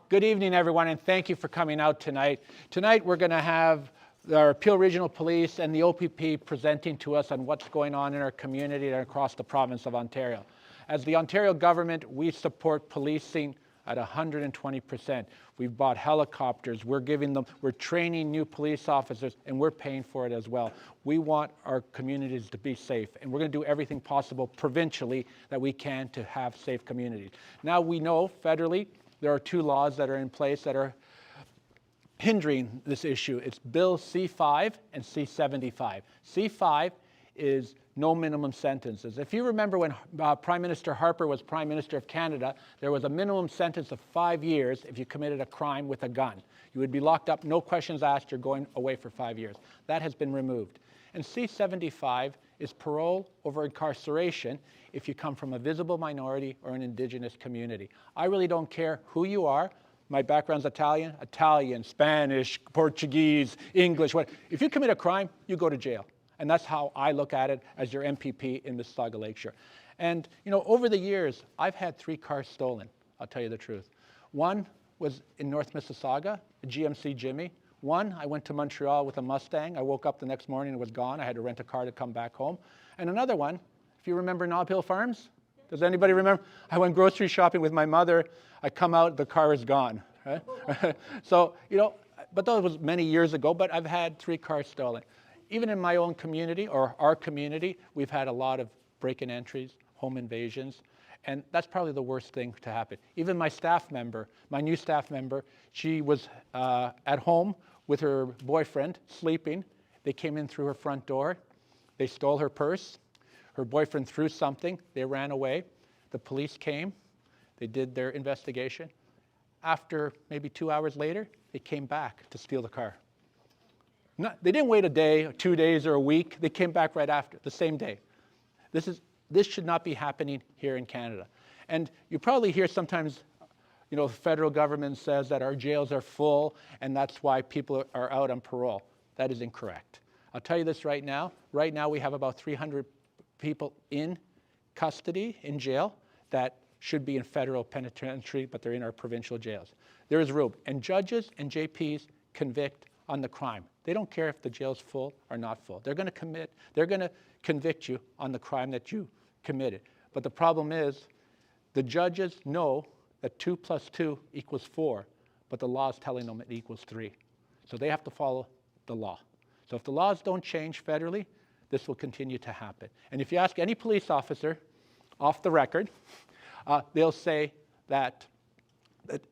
Good evening, everyone, and thank you for coming out tonight. Tonight, we're going to have our Peel Regional Police and the OPP presenting to us on what's going on in our community and across the province of Ontario. As the Ontario government, we support policing at 120%. We've bought helicopters, we're training new police officers, and we're paying for it as well. We want our communities to be safe, and we're going to do everything possible provincially that we can to have safe communities. Now we know federally there are two laws that are in place that are hindering this issue. It's Bill C5 and C75. C5 is no minimum sentences. If you remember when Prime Minister Harper was Prime Minister of Canada, there was a minimum sentence of 5 years if you committed a crime with a gun. You would be locked up, no questions asked, you're going away for 5 years. That has been removed. And C75 is parole over incarceration if you come from a visible minority or an Indigenous community. I really don't care who you are. My background's Italian, Spanish, Portuguese, English. If you commit a crime, you go to jail. And that's how I look at it as your MPP in Mississauga Lakeshore. And over the years, I've had 3 cars stolen, I'll tell you the truth. One was in North Mississauga, a GMC Jimmy. One, I went to Montreal with a Mustang. I woke up the next morning, it was gone. I had to rent a car to come back home. And another one, if you remember Nob Hill Farms, does anybody remember? I went grocery shopping with my mother. I come out, the car is gone. Right? So, but that was many years ago, but I've had 3 cars stolen. Even in my own community, or our community, we've had a lot of break-in entries, home invasions, and that's probably the worst thing to happen. Even my staff member, my new staff member, she was at home with her boyfriend, sleeping. They came in through her front door. They stole her purse. Her boyfriend threw something. They ran away. The police came. They did their investigation. After maybe 2 hours later, they came back to steal the car. They didn't wait a day, or 2 days, or a week. They came back right after, the same day. This should not be happening here in Canada. And you probably hear sometimes, the federal government says that our jails are full, and that's why people are out on parole. That is incorrect. I'll tell you this right now. Right now, we have about 300 people in custody, in jail, that should be in federal penitentiary, but they're in our provincial jails. There is room. And judges and JPs convict on the crime. They don't care if the jail's full or not full. They're going to convict you on the crime that you committed. But the problem is, the judges know that 2 + 2 = 4, but the law is telling them it equals 3. So they have to follow the law. So if the laws don't change federally, this will continue to happen. And if you ask any police officer, off the record, they'll say that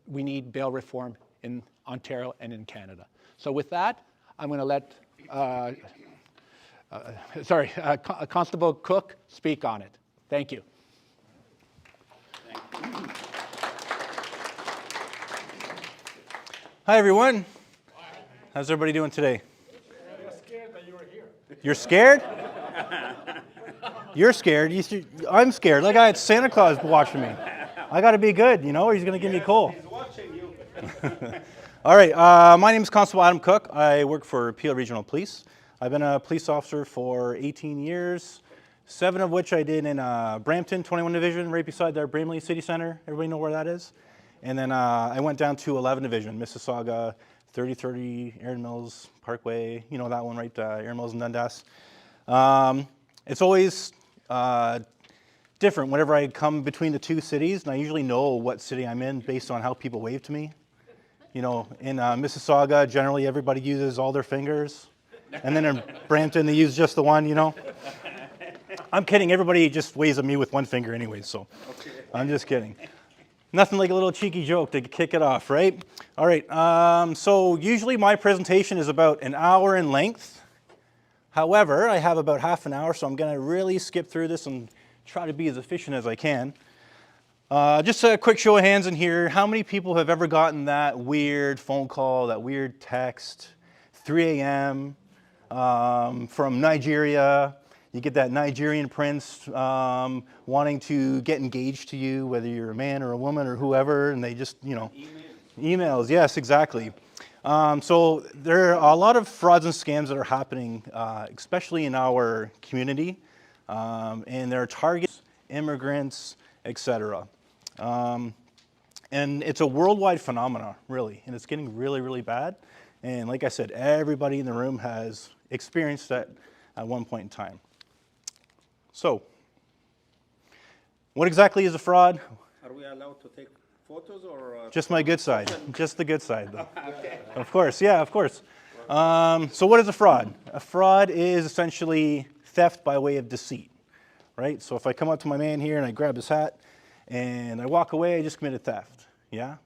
we need bail reform in Ontario and in Canada. So with that, I'm going to let Constable Cook speak on it. Thank you. Hi, everyone. How's everybody doing today? I'm scared that you were here. You're scared? You're scared? I'm scared. Like I had Santa Claus watching me. I got to be good, or he's going to give me coal. He's watching you. All right, my name is Constable Adam Cook. I work for Peel Regional Police. I've been a police officer for 18 years, 7 of which I did in Brampton, 21 Division, right beside the Bramalea City Centre. Everybody know where that is? And then I went down to 11 Division, Mississauga, 3030 Erin Mills Parkway, that one right, Erin Mills and Dundas. It's always different whenever I come between the 2 cities, and I usually know what city I'm in based on how people wave to me. In Mississauga, generally everybody uses all their fingers. And then in Brampton, they use just the one, I'm kidding, everybody just waves at me with one finger anyway, so I'm just kidding. Nothing like a little cheeky joke to kick it off, right? All right, so usually my presentation is about an hour in length. However, I have about half an hour, so I'm going to really skip through this and try to be as efficient as I can. Just a quick show of hands in here. How many people have ever gotten that weird phone call, that weird text, 3 a.m. From Nigeria? You get that Nigerian prince wanting to get engaged to you, whether you're a man or a woman or whoever, and they just, emails. Yes, exactly. So there are a lot of frauds and scams that are happening, especially in our community, and there are targets, immigrants, etc. And it's a worldwide phenomena, really, and it's getting really, really bad. And like I said, everybody in the room has experienced that at one point in time. So, what exactly is a fraud? Are we allowed to take photos or? Just my good side, just the good side, though. Okay. Of course, yeah, of course. So what is a fraud? A fraud is essentially theft by way of deceit, right? So if I come up to my man here and I grab his hat and I walk away, I just committed theft, yeah?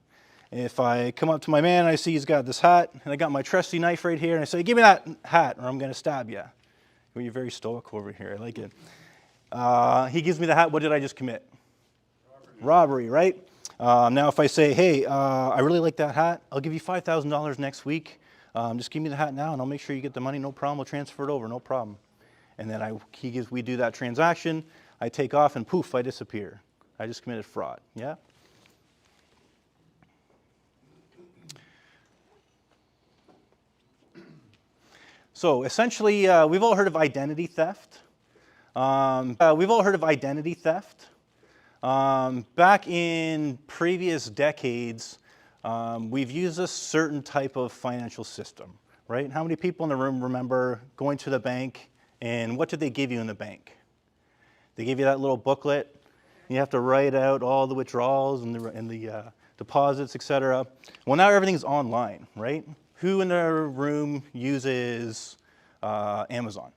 If I come up to my man and I see he's got this hat and I got my trusty knife right here and I say, give me that hat or I'm gonna stab you. Well, you're very stoic over here, I like it. He gives me the hat, what did I just commit? Robbery, right? Now if I say, hey, I really like that hat, I'll give you $5,000 next week. Just give me the hat now and I'll make sure you get the money, no problem, we'll transfer it over, no problem. And then we do that transaction, I take off and poof, I disappear. I just committed fraud, yeah? So essentially, we've all heard of identity theft. Back in previous decades, we've used a certain type of financial system, right? How many people in the room remember going to the bank and what did they give you in the bank? They gave you that little booklet. You have to write out all the withdrawals and the deposits, etc. Well, now everything's online, right? Who in the room uses Amazon?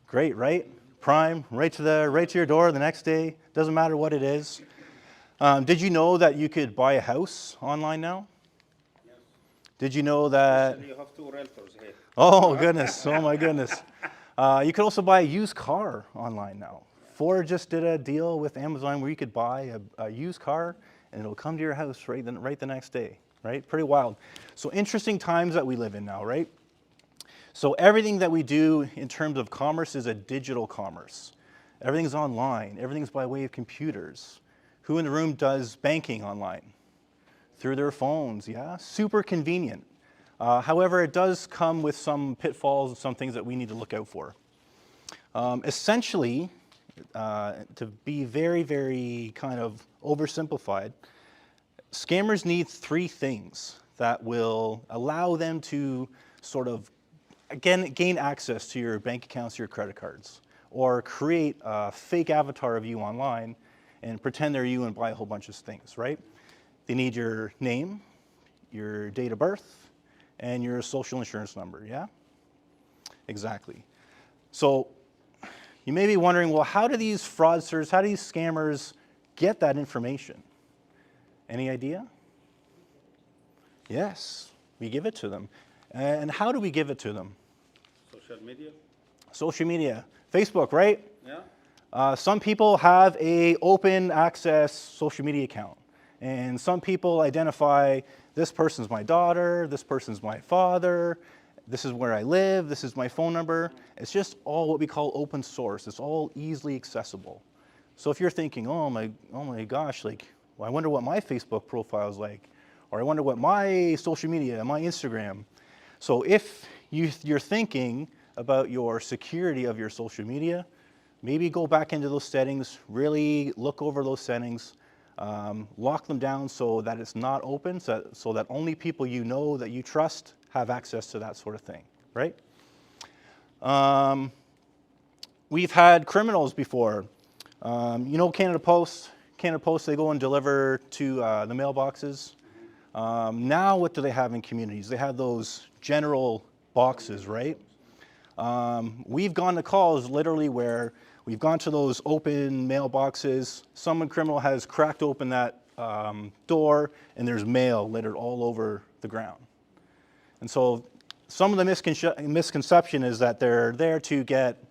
Great, right? Prime, right to your door the next day. Doesn't matter what it is. Did you know that you could buy a house online now? Yes. Did you know that? You have 2 realtors here. Oh goodness! Oh my goodness! You could also buy a used car online now. Ford just did a deal with Amazon where you could buy a used car and it'll come to your house right the next day. Right? Pretty wild. So interesting times that we live in now, right? So everything that we do in terms of commerce is a digital commerce. Everything's online. Everything's by way of computers. Who in the room does banking online? Through their phones, yeah? Super convenient. However, it does come with some pitfalls and some things that we need to look out for. Essentially, to be very, very kind of oversimplified, scammers need 3 things that will allow them to sort of, again, gain access to your bank accounts, your credit cards, or create a fake avatar of you online and pretend they're you and buy a whole bunch of things, right? They need your name, your date of birth, and your social insurance number, yeah? Exactly. So you may be wondering, well, how do these fraudsters, how do these scammers get that information? Any idea? Yes, we give it to them. And how do we give it to them? Social media? Social media. Facebook, right? Yeah. Some people have a open access social media account. And some people identify, this person's my daughter, this person's my father, this is where I live, this is my phone number. It's just all what we call open source. It's all easily accessible. So if you're thinking, oh my gosh, like, well, I wonder what my Facebook profile is like, or I wonder what my social media, my Instagram. So if you're thinking about your security of your social media, maybe go back into those settings, really look over those settings, lock them down so that it's not open, so that only people you know that you trust have access to that sort of thing, right? We've had criminals before. You know Canada Post? Canada Post, they go and deliver to the mailboxes. Now what do they have in communities? They have those general boxes, right? We've gone to calls literally where we've gone to those open mailboxes. Someone criminal has cracked open that door and there's mail littered all over the ground. And so some of the misconception is that they're there to get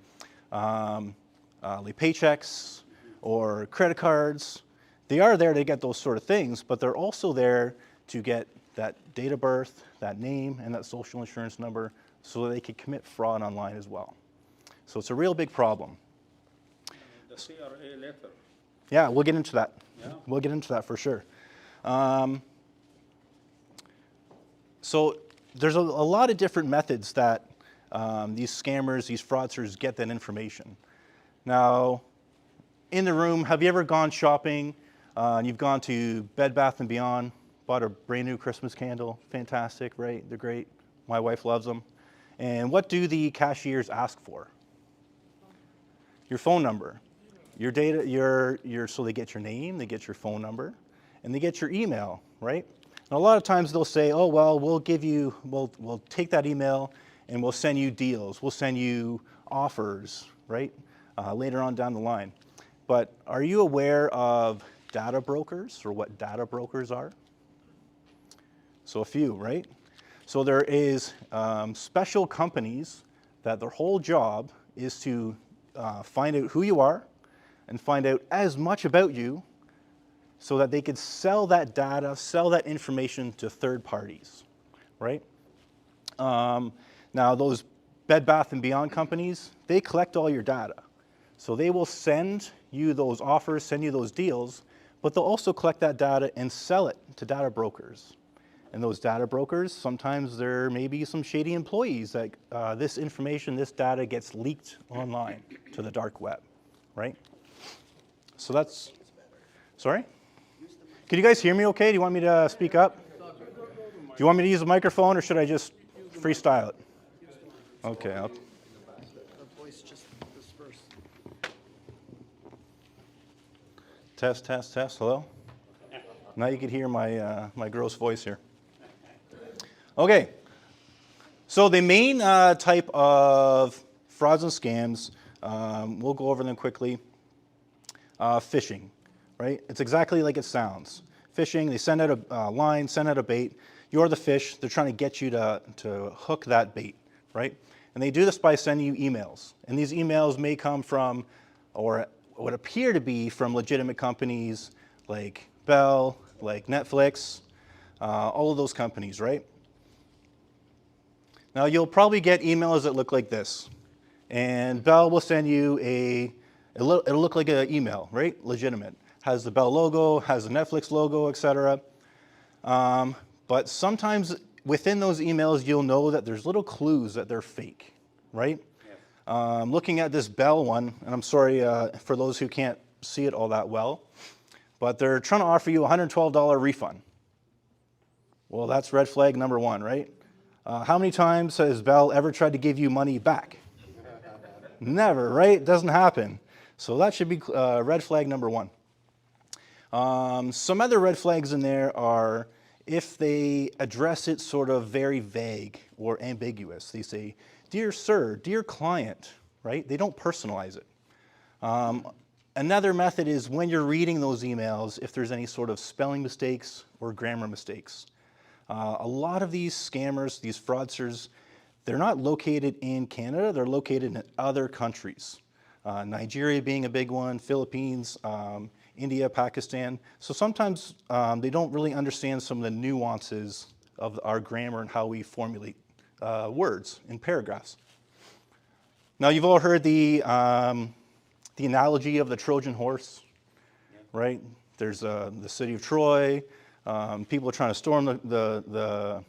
like paychecks or credit cards. They are there to get those sort of things, but they're also there to get that date of birth, that name, and that social insurance number so that they can commit fraud online as well. So it's a real big problem. The CRA letter. Yeah, we'll get into that. Yeah. We'll get into that for sure. So there's a lot of different methods that these scammers, these fraudsters get that information. Now, in the room, have you ever gone shopping And you've gone to Bed Bath & Beyond, bought a brand new Christmas candle. Fantastic, right? They're great. My wife loves them. And what do the cashiers ask for? Your phone number. Your data, so they get your name, they get your phone number, and they get your email, right? And a lot of times they'll say, oh, well, we'll take that email and we'll send you deals. We'll send you offers, right? Later on down the line. But are you aware of data brokers, or what data brokers are? So a few, right? So there is special companies that their whole job is to find out who you are and find out as much about you so that they could sell that data, sell that information to third parties, right? Now those Bed Bath & Beyond companies, they collect all your data. So they will send you those offers, send you those deals, but they'll also collect that data and sell it to data brokers. And those data brokers, sometimes there may be some shady employees that this information, this data gets leaked online to the dark web, right? So that's, sorry? Can you guys hear me okay? Do you want me to speak up? Do you want me to use a microphone or should I just freestyle it? Okay. Test, test, test, hello? Now you can hear my, my gross voice here. Okay, so the main type of frauds and scams, we'll go over them quickly. Phishing, right? It's exactly like it sounds. Phishing, they send out a line, send out a bait. You're the fish. They're trying to get you to hook that bait, right? And they do this by sending you emails. And these emails may come from, or would appear to be from legitimate companies like Bell, like Netflix, all of those companies, right? Now you'll probably get emails that look like this. And Bell will send you it'll look like an email, right? Legitimate. Has the Bell logo, has the Netflix logo, etc. But sometimes within those emails, you'll know that there's little clues that they're fake, right? Yes. Looking at this Bell one, and I'm sorry for those who can't see it all that well, but they're trying to offer you a $112 refund. Well, that's red flag number one, right? How many times has Bell ever tried to give you money back? Never, right? It doesn't happen. So that should be red flag number one. Some other red flags in there are if they address it sort of very vague or ambiguous. They say, dear sir, dear client, right? They don't personalize it. Another method is when you're reading those emails, if there's any sort of spelling mistakes or grammar mistakes. A lot of these scammers, these fraudsters, they're not located in Canada, they're located in other countries. Nigeria being a big one, Philippines, India, Pakistan. So sometimes they don't really understand some of the nuances of our grammar and how we formulate words in paragraphs. Now you've all heard the analogy of the Trojan horse, right? There's the city of Troy. People are trying to storm the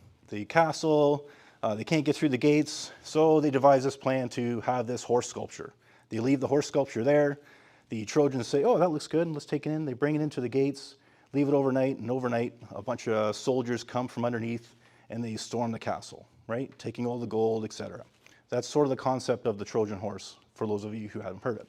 castle. They can't get through the gates, so they devise this plan to have this horse sculpture. They leave the horse sculpture there. The Trojans say, oh, that looks good, let's take it in. They bring it into the gates, leave it overnight, and overnight a bunch of soldiers come from underneath and they storm the castle, right? Taking all the gold, etc. That's sort of the concept of the Trojan horse, for those of you who haven't heard it.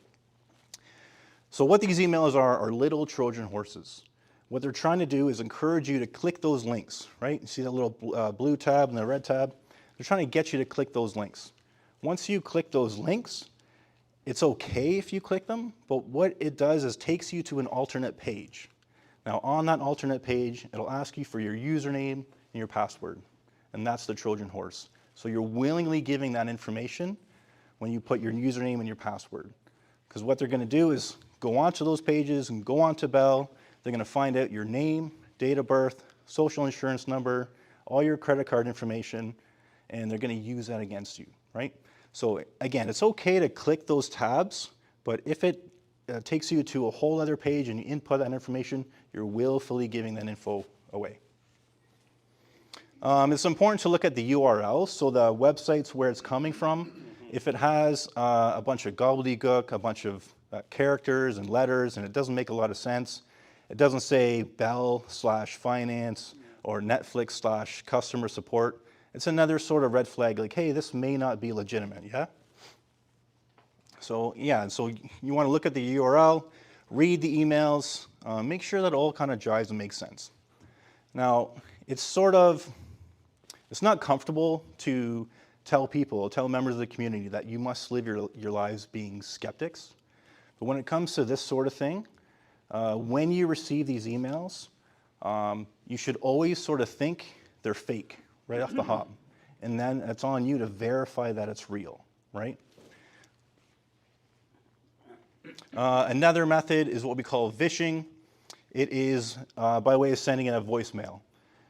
So what these emails are little Trojan horses. What they're trying to do is encourage you to click those links, right? You see that little blue tab and the red tab? They're trying to get you to click those links. Once you click those links, it's okay if you click them, but what it does is takes you to an alternate page. Now on that alternate page, it'll ask you for your username and your password, and that's the Trojan horse. So you're willingly giving that information when you put your username and your password. Because what they're gonna do is go onto those pages and go onto Bell. They're gonna find out your name, date of birth, social insurance number, all your credit card information, and they're gonna use that against you, right? So again, it's okay to click those tabs, but if it takes you to a whole other page and you input that information, you're willfully giving that info away. It's important to look at the URL, so the websites where it's coming from. If it has a bunch of gobbledygook, a bunch of characters and letters, and it doesn't make a lot of sense, It doesn't say Bell/finance or Netflix/customer support. It's another sort of red flag, like, hey, this may not be legitimate, yeah? So yeah, so you want to look at the URL, read the emails, make sure that all kind of jives and makes sense. Now, it's not comfortable to tell members of the community that you must live your lives being skeptics. But when it comes to this sort of thing, when you receive these emails, you should always sort of think they're fake right off the hop. And then it's on you to verify that it's real, right? Another method is what we call vishing. It is by way of sending in a voicemail.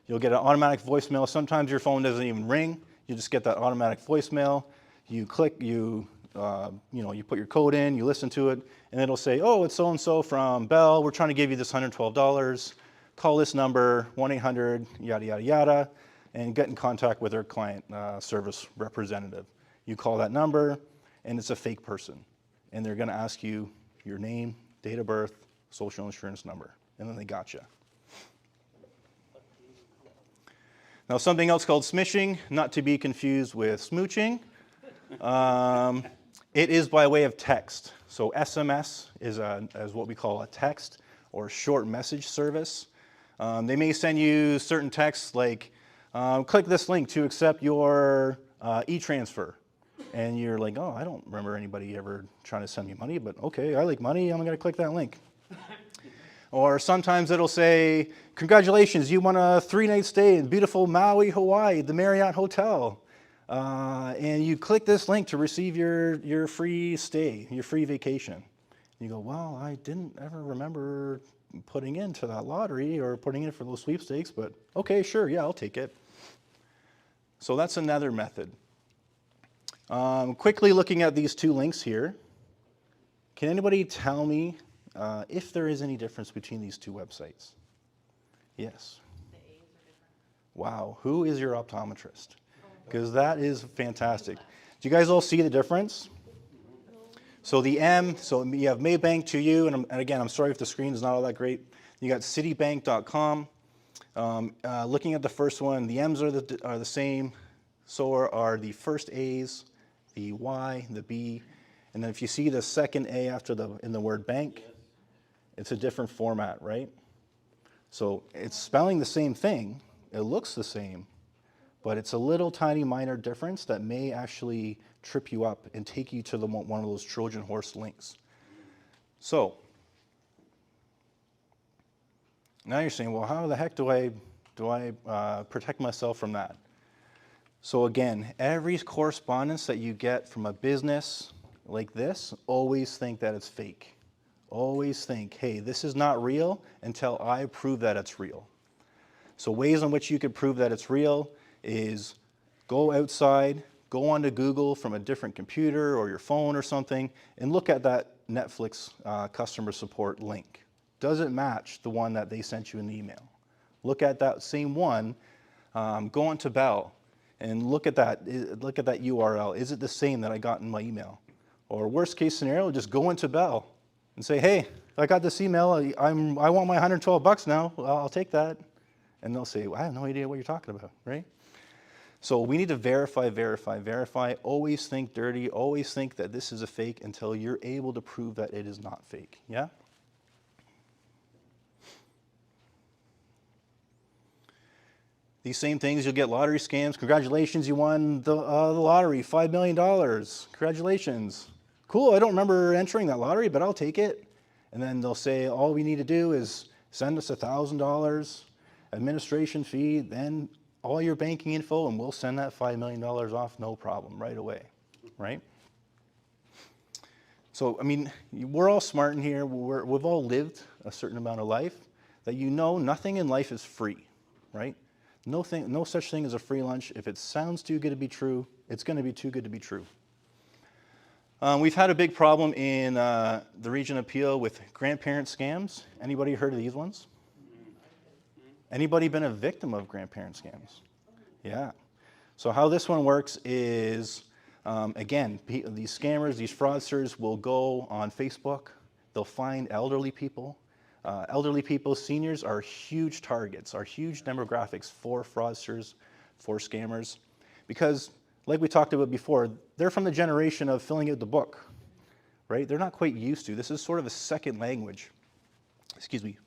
You'll get an automatic voicemail. Sometimes your phone doesn't even ring. You just get that automatic voicemail. You click, you put your code in, you listen to it, and it'll say, oh, it's so-and-so from Bell. We're trying to give you this $112. Call this number, 1-800, yada, yada, yada, and get in contact with their client service representative. You call that number, and it's a fake person. And they're going to ask you your name, date of birth, social insurance number, and then they got you. Now, something else called smishing, not to be confused with smooching. It is by way of text. So SMS is what we call a text or short message service. They may send you certain texts like, click this link to accept your e-transfer. And you're like, oh, I don't remember anybody ever trying to send me money, but okay, I like money, I'm gonna click that link. Or sometimes it'll say, congratulations, you won a 3-night stay in beautiful Maui, Hawaii, the Marriott Hotel. And you click this link to receive your free stay, your free vacation. And you go, well, I didn't ever remember putting into that lottery or putting in for those sweepstakes, but okay, sure, yeah, I'll take it. So that's another method. Quickly looking at these two links here, can anybody tell me if there is any difference between these two websites? Yes. The A's are different. Wow, who is your optometrist? Because that is fantastic. Do you guys all see the difference? So the M, so you have Maybank to you, and again, I'm sorry if the screen is not all that great. You got citibank.com. Looking at the first one, the M's are the same, so are the first A's, the Y, the B, and then if you see the second A after in the word bank, it's a different format, right? So it's spelling the same thing, it looks the same, but it's a little tiny minor difference that may actually trip you up and take you to one of those Trojan horse links. So now you're saying, well, how the heck do I protect myself from that? So again, every correspondence that you get from a business like this, always think that it's fake. Always think, hey, this is not real until I prove that it's real. So ways in which you could prove that it's real is go outside, go onto Google from a different computer or your phone or something, and look at that Netflix customer support link. Does it match the one that they sent you in the email? Look at that same one, go onto Bell, and look at that URL. Is it the same that I got in my email? Or worst case scenario, just go into Bell and say, hey, I got this email, I want my $112 now, I'll take that. And they'll say, well, I have no idea what you're talking about, right? So we need to verify, verify, verify. Always think dirty, always think that this is a fake until you're able to prove that it is not fake, yeah? These same things, you'll get lottery scams. Congratulations, you won the lottery, $5 million. Congratulations. Cool, I don't remember entering that lottery, but I'll take it. And then they'll say, all we need to do is send us $1,000 administration fee, then all your banking info, and we'll send that $5 million off, no problem, right away, right? So, I mean, we're all smart in here. We've all lived a certain amount of life that you know nothing in life is free, right? No such thing as a free lunch. If it sounds too good to be true, it's going to be too good to be true. We've had a big problem in the region of Peel with grandparent scams. Anybody heard of these ones? Anybody been a victim of grandparent scams? Yeah. So how this one works is, again, these scammers, these fraudsters will go on Facebook. They'll find elderly people. Elderly people, seniors are huge targets, are huge demographics for fraudsters, for scammers, because like we talked about before, they're from the generation of filling out the book, right? They're not quite used to. This is sort of a second language. Excuse me.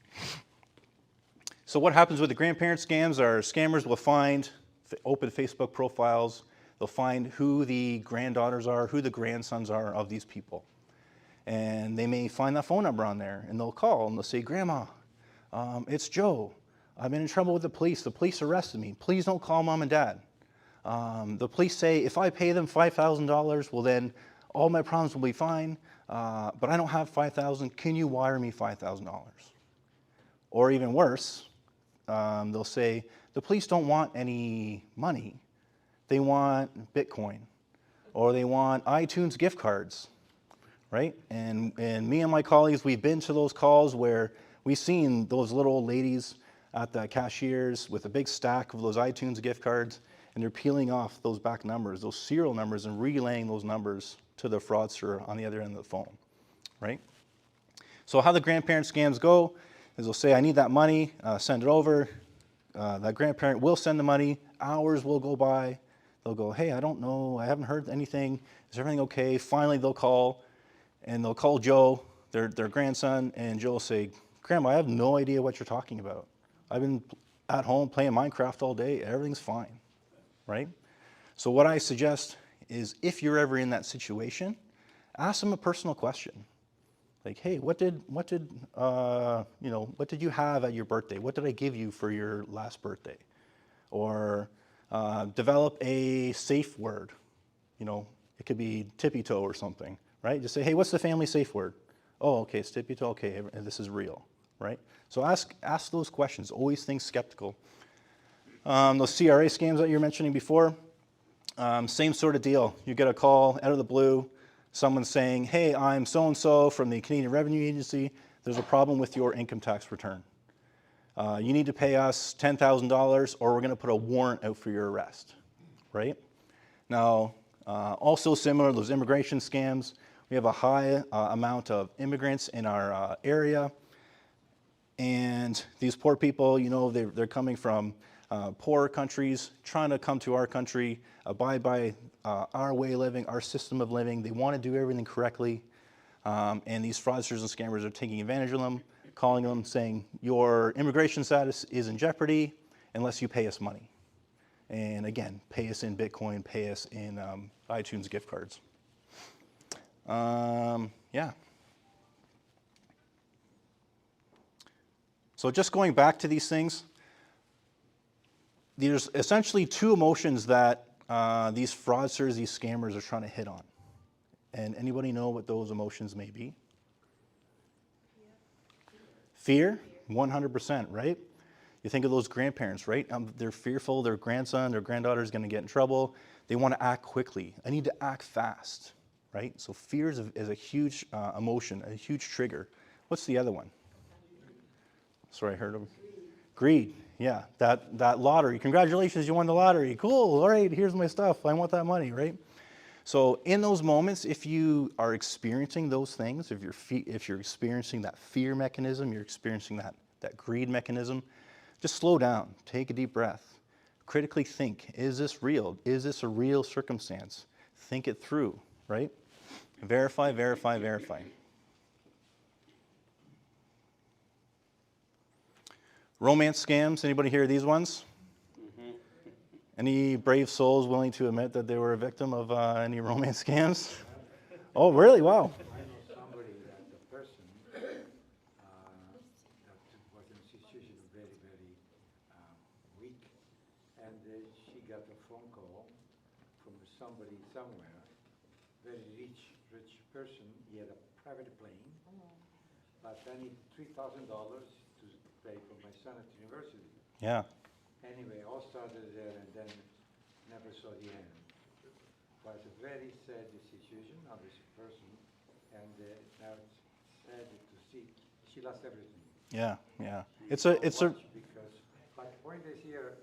So what happens with the grandparent scams are scammers will find open Facebook profiles. They'll find who the granddaughters are, who the grandsons are of these people. And they may find that phone number on there, and they'll call, and they'll say, Grandma, it's Joe. I've been in trouble with the police. The police arrested me. Please don't call Mom and Dad. The police say if I pay them $5,000, well then all my problems will be fine, but I don't have $5,000. Can you wire me $5,000? Or even worse, they'll say, the police don't want any money. They want Bitcoin, or they want iTunes gift cards, right? And me and my colleagues, we've been to those calls where we've seen those little old ladies at the cashiers with a big stack of those iTunes gift cards, and they're peeling off those back numbers, those serial numbers, and relaying those numbers to the fraudster on the other end of the phone, right? So how the grandparent scams go is they'll say, I need that money, send it over. That grandparent will send the money, hours will go by. They'll go, hey, I don't know, I haven't heard anything, is everything okay? Finally they'll call, and they'll call Joe, their grandson, and Joe will say, Grandma, I have no idea what you're talking about. I've been at home playing Minecraft all day, everything's fine, right? So what I suggest is if you're ever in that situation, ask them a personal question. Like, hey, what did you have at your birthday? What did I give you for your last birthday? Or develop a safe word. It could be tippy toe or something, right? Just say, hey, what's the family safe word? Oh, okay, it's tippy toe. Okay, this is real, right? So ask those questions. Always think skeptical. Those CRA scams that you were mentioning before, same sort of deal. You get a call out of the blue. Someone's saying, hey, I'm so-and-so from the Canadian Revenue Agency. There's a problem with your income tax return. You need to pay us $10,000 or we're going to put a warrant out for your arrest, right? Now, also similar, those immigration scams. We have a high amount of immigrants in our area. And these poor people, they're coming from poorer countries, trying to come to our country, abide by our way of living, our system of living. They want to do everything correctly. And these fraudsters and scammers are taking advantage of them, calling them, saying, your immigration status is in jeopardy unless you pay us money. And again, pay us in Bitcoin, pay us in iTunes gift cards. Yeah. So just going back to these things, there's essentially two emotions that these fraudsters, these scammers are trying to hit on. And anybody know what those emotions may be? Fear, 100%, right? You think of those grandparents, right? They're fearful their grandson, their granddaughter is going to get in trouble. They want to act quickly. I need to act fast, right? So fear is a huge emotion, a huge trigger. What's the other one? Sorry, I heard of greed. Yeah, that lottery. Congratulations, you won the lottery. Cool, all right, here's my stuff. I want that money, right? So in those moments, if you are experiencing those things, if you're experiencing that fear mechanism, you're experiencing that greed mechanism, just slow down, take a deep breath, critically think, is this real? Is this a real circumstance? Think it through, right? Verify, verify, verify. Romance scams, anybody hear of these ones? Any brave souls willing to admit that they were a victim of any romance scams? Oh, really? Wow. I know somebody that the person that was in a situation very, very weak, and she got a phone call from somebody somewhere, very rich person. He had a private plane, but I need $3,000 to pay for my son at university. Yeah. Anyway, all started there and then never saw the end. It was a very sad situation of this person, and now it's sad to see she lost everything. Yeah, yeah. It's So a much because, but the point is here,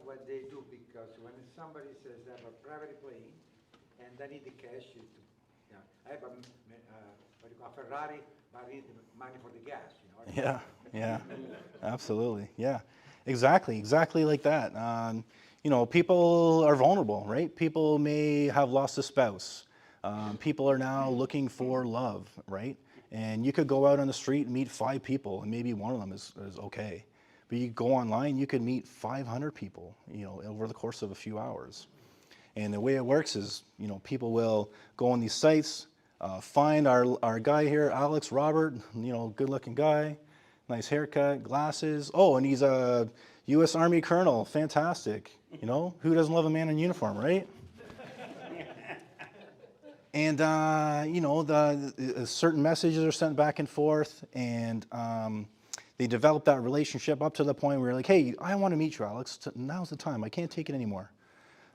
what they do, because when somebody says they have a private plane and they need the cash, I have a But you got Ferrari, but you need the money for the gas, you know. Yeah, yeah, absolutely. Yeah, exactly like that. You know, people are vulnerable, right? People may have lost a spouse. People are now looking for love, right? And you could go out on the street and meet 5 people, and maybe one of them is okay. But you go online, you could meet 500 people, you know, over the course of a few hours. And the way it works is, you know, people will go on these sites, find our guy here, Alex, Robert, you know, good-looking guy, nice haircut, glasses. Oh, and he's a U.S. Army colonel. Fantastic. You know, who doesn't love a man in uniform, right? And, you know, certain messages are sent back and forth, and they develop that relationship up to the point where you're like, hey, I want to meet you, Alex. Now's the time. I can't take it anymore.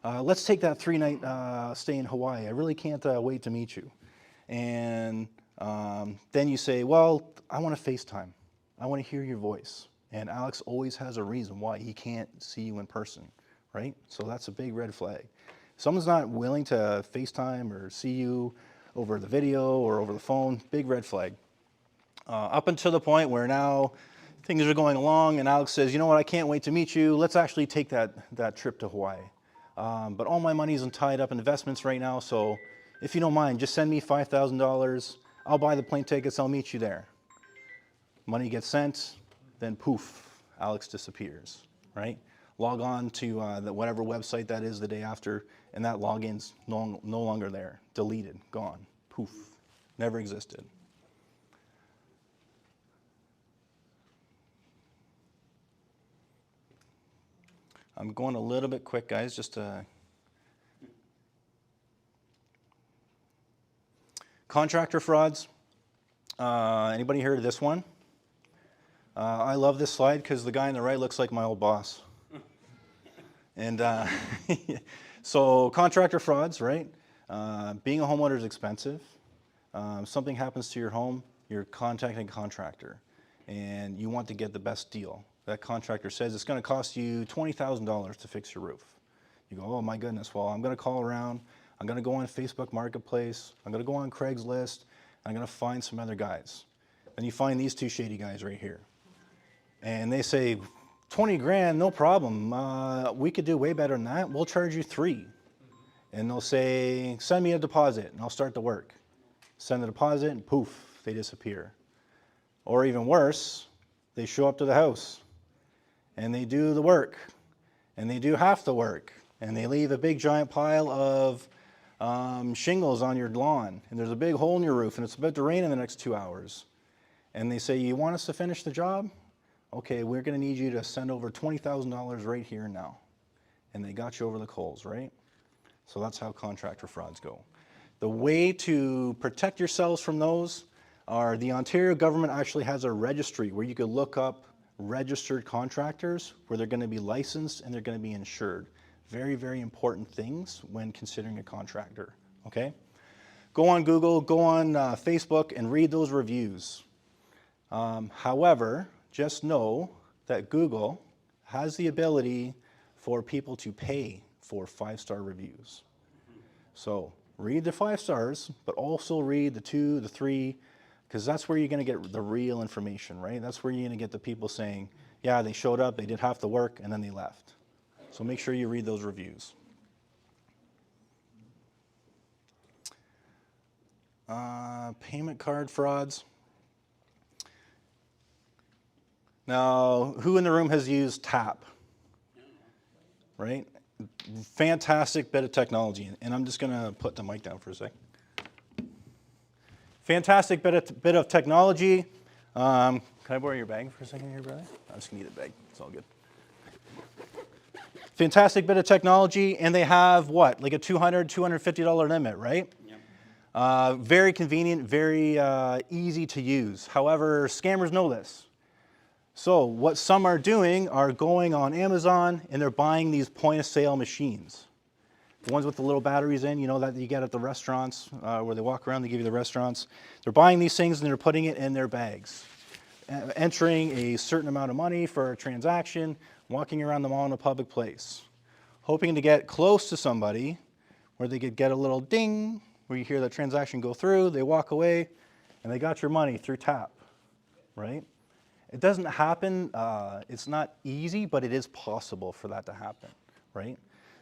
Let's take that 3-night stay in Hawaii. I really can't wait to meet you. And then you say, well, I want to FaceTime. I want to hear your voice. And Alex always has a reason why he can't see you in person, right? So that's a big red flag. Someone's not willing to FaceTime or see you over the video or over the phone, big red flag. Up until the point where now things are going along and Alex says, you know what, I can't wait to meet you. Let's actually take that trip to Hawaii. But all my money's tied up in investments right now, so if you don't mind, just send me $5,000. I'll buy the plane tickets, I'll meet you there. Money gets sent, then poof, Alex disappears, right? Log on to whatever website that is the day after, and that login's no longer there, deleted, gone, poof, never existed. I'm going a little bit quick, guys, just to... Contractor frauds. Anybody heard of this one? I love this slide because the guy on the right looks like my old boss. And so contractor frauds, right? Being a homeowner is expensive. Something happens to your home, you're contacting a contractor, and you want to get the best deal. That contractor says it's going to cost you $20,000 to fix your roof. You go, oh my goodness, well, I'm going to call around. I'm going to go on Facebook Marketplace. I'm going to go on Craigslist. I'm going to find some other guys. Then you find these 2 shady guys right here. And they say, 20 grand, no problem. We could do way better than that. We'll charge you 3. And they'll say, send me a deposit and I'll start the work. Send the deposit and poof, they disappear. Or even worse, they show up to the house and they do the work and they do half the work and they leave a big giant pile of shingles on your lawn, and there's a big hole in your roof, and it's about to rain in the next 2 hours. And they say, you want us to finish the job? Okay, we're going to need you to send over $20,000 right here and now. And they got you over the coals, right? So that's how contractor frauds go. The way to protect yourselves from those are the Ontario government actually has a registry where you could look up registered contractors, where they're going to be licensed and they're going to be insured. Very, very important things when considering a contractor, okay? Go on Google, go on Facebook, and read those reviews. However, just know that Google has the ability for people to pay for 5-star reviews. So read the 5 stars, but also read the 2, the 3, because that's where you're going to get the real information, right? That's where you're going to get the people saying, yeah, they showed up, they did half the work, and then they left. So make sure you read those reviews. Payment card frauds. Now, who in the room has used TAP? Right? Fantastic bit of technology. And I'm just going to put the mic down for a sec. Fantastic bit of technology. Can I borrow your bag for a second here, brother? I'm just going to need a bag. It's all good. Fantastic bit of technology, and they have what, like a $200, $250 limit, right? Yep. Very convenient, very easy to use. However, scammers know this. So what some are doing are going on Amazon and they're buying these point-of-sale machines. The ones with the little batteries in, you know, that you get at the restaurants where they walk around, they give you the restaurants. They're buying these things and they're putting it in their bags, entering a certain amount of money for a transaction, walking around the mall in a public place, hoping to get close to somebody where they could get a little ding, where you hear the transaction go through, they walk away, and they got your money through tap, right? It doesn't happen, it's not easy, but it is possible for that to happen, right?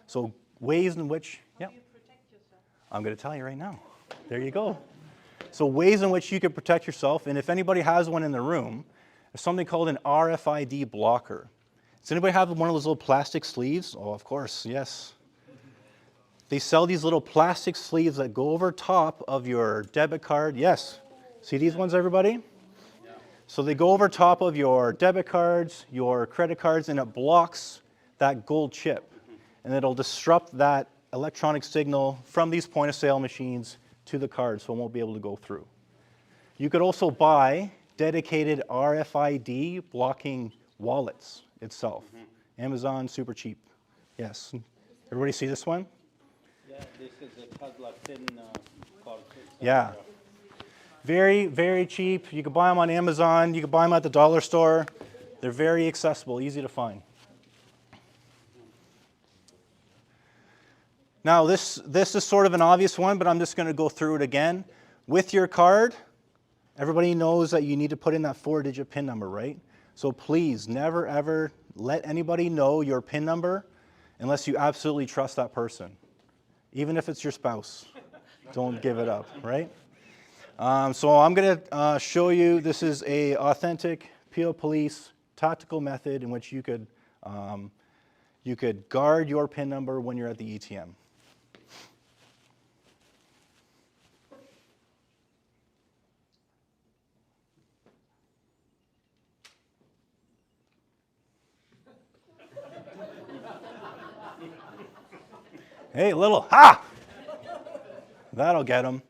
So ways in which, yeah. How do you protect yourself? I'm going to tell you right now. There you go. So ways in which you can protect yourself, and if anybody has one in the room, there's something called an RFID blocker. Does anybody have one of those little plastic sleeves? Oh, of course, yes. They sell these little plastic sleeves that go over top of your debit card. Yes. See these ones, everybody? So they go over top of your debit cards, your credit cards, and it blocks that gold chip. And it'll disrupt that electronic signal from these point of sale machines to the card, so it won't be able to go through. You could also buy dedicated RFID blocking wallets itself. Amazon, super cheap. Yes. Everybody see this one? Yeah, this is it has like 10 cards. Yeah. Very, very cheap. You can buy them on Amazon. You can buy them at the dollar store. They're very accessible, easy to find. Now, this is sort of an obvious one, but I'm just going to go through it again. With your card, everybody knows that you need to put in that 4-digit PIN number, right? So please, never ever let anybody know your PIN number unless you absolutely trust that person. Even if it's your spouse, don't give it up, right? So I'm going to show you, this is a authentic Peel Police tactical method in which you could guard your PIN number when you're at the ATM. Hey, little, ha! That'll get them.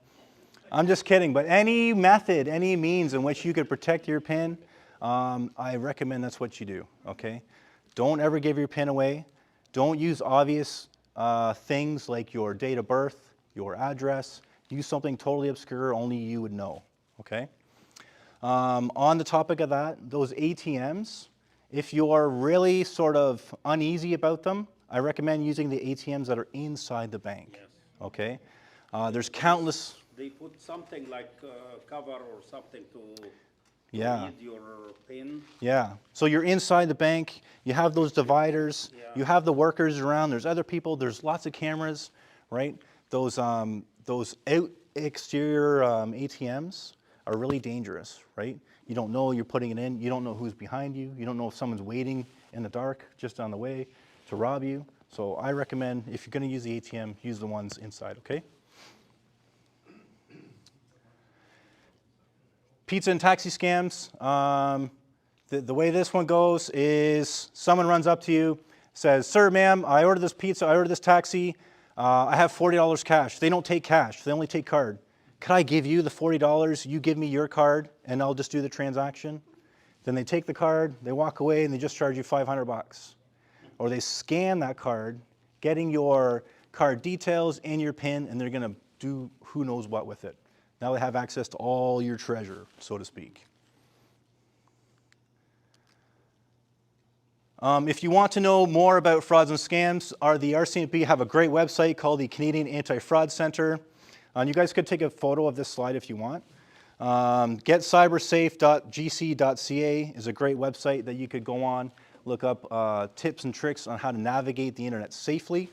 I'm just kidding, but any method, any means in which you could protect your PIN, I recommend that's what you do, okay? Don't ever give your PIN away. Don't use obvious things like your date of birth, your address. Use something totally obscure, only you would know, okay? On the topic of that, those ATMs, if you are really sort of uneasy about them, I recommend using the ATMs that are inside the bank, Yes. okay? There's countless... They put something like cover or something to Yeah. read your PIN. Yeah. So you're inside the bank, you have those dividers, Yeah. you have the workers around, there's other people, there's lots of cameras, right? Those exterior ATMs are really dangerous, right? You don't know you're putting it in, you don't know who's behind you, you don't know if someone's waiting in the dark just on the way to rob you. So I recommend, if you're going to use the ATM, use the ones inside, okay? Pizza and taxi scams. The way this one goes is someone runs up to you, says, "Sir, ma'am, I ordered this pizza, I ordered this taxi, I have $40 cash." They don't take cash, they only take card. "Could I give you the $40, you give me your card, and I'll just do the transaction?" Then they take the card, they walk away, and they just charge you $500. Or they scan that card, getting your card details and your PIN, and they're going to do who knows what with it. Now they have access to all your treasure, so to speak. If you want to know more about frauds and scams, the RCMP have a great website called the Canadian Anti-Fraud Centre. You guys could take a photo of this slide if you want. Getcybersafe.gc.ca is a great website that you could go on, look up tips and tricks on how to navigate the internet safely.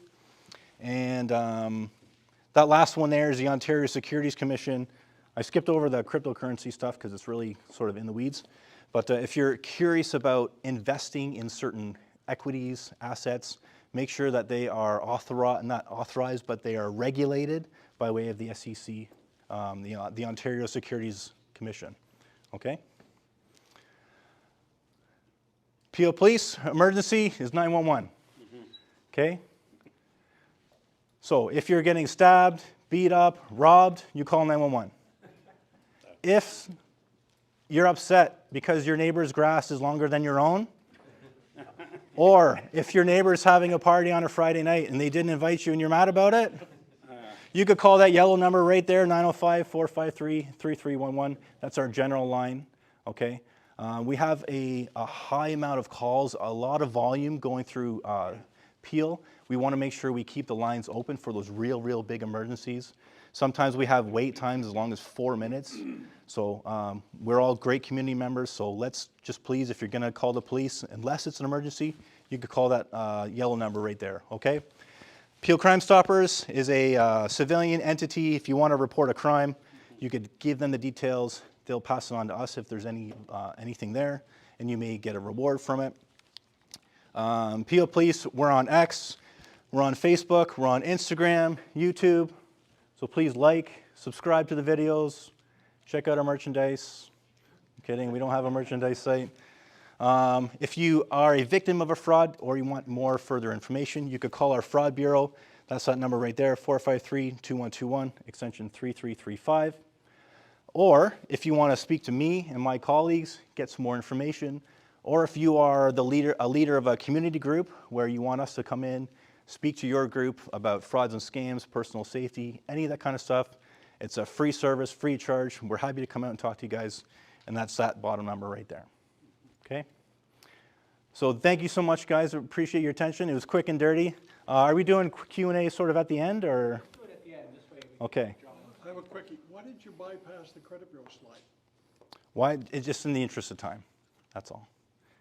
And that last one there is the Ontario Securities Commission. I skipped over the cryptocurrency stuff because it's really sort of in the weeds. But if you're curious about investing in certain equities, assets, make sure that they are not authorized, but they are regulated by way of the SEC, the Ontario Securities Commission. Okay? Peel Police, emergency is 911. Okay? So if you're getting stabbed, beat up, robbed, you call 911. If you're upset because your neighbor's grass is longer than your own, or if your neighbor's having a party on a Friday night and they didn't invite you and you're mad about it, you could call that yellow number right there, 905-453-3311. That's our general line, okay? We have a high amount of calls, a lot of volume going through Peel. We want to make sure we keep the lines open for those real big emergencies. Sometimes we have wait times as long as 4 minutes. So we're all great community members, so let's just please, if you're gonna call the police, unless it's an emergency, you could call that yellow number right there, okay? Peel Crime Stoppers is a civilian entity. If you want to report a crime, you could give them the details. They'll pass it on to us if there's anything there, and you may get a reward from it. Peel Police, we're on X, we're on Facebook, we're on Instagram, YouTube. So please like, subscribe to the videos, check out our merchandise. I'm kidding, we don't have a merchandise site. If you are a victim of a fraud or you want more further information, you could call our fraud bureau. That's that number right there, 453-2121, extension 3335. Or if you want to speak to me and my colleagues, get some more information, or if you are a leader of a community group where you want us to come in, speak to your group about frauds and scams, personal safety, any of that kind of stuff, it's a free service, free charge. We're happy to come out and talk to you guys, and that's that bottom number right there. Okay? So thank you so much, guys. I appreciate your attention. It was quick and dirty. Are we doing Q&A sort of at the end, or? Do it at the end, this way. Okay. I have a quickie. Why did you bypass the credit bureau slide? Why? It's just in the interest of time. That's all.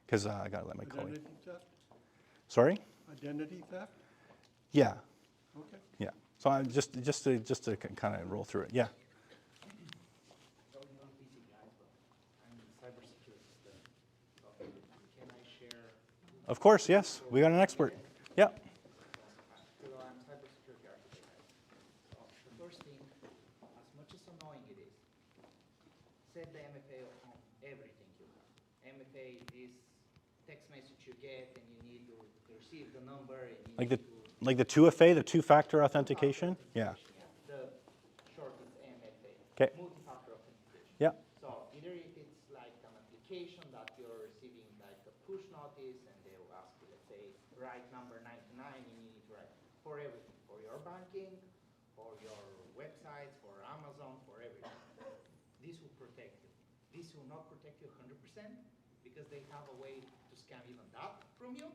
Because I got to let my colleague. Identity theft? Sorry? Identity theft? Yeah. Okay. Yeah. So I'm just to kind of roll through it. Yeah. Of course, yes. We got an expert. Yeah. Hello, I'm cybersecurity architect. So the first thing, as much as annoying it is, set the MFA on everything you have. MFA is text message you get and you need to receive the number. And you Like need the 2FA, the two-factor authentication. Yeah. The short is MFA. Okay. Multi-factor authentication. Yeah. So either if it's like an application that you're receiving like a push notice and they will ask you, let's say, write number 99, and you need to write for everything, for your banking, for your websites, for Amazon, for everything. This will protect you. This will not protect you 100% because they have a way to scam even that from you,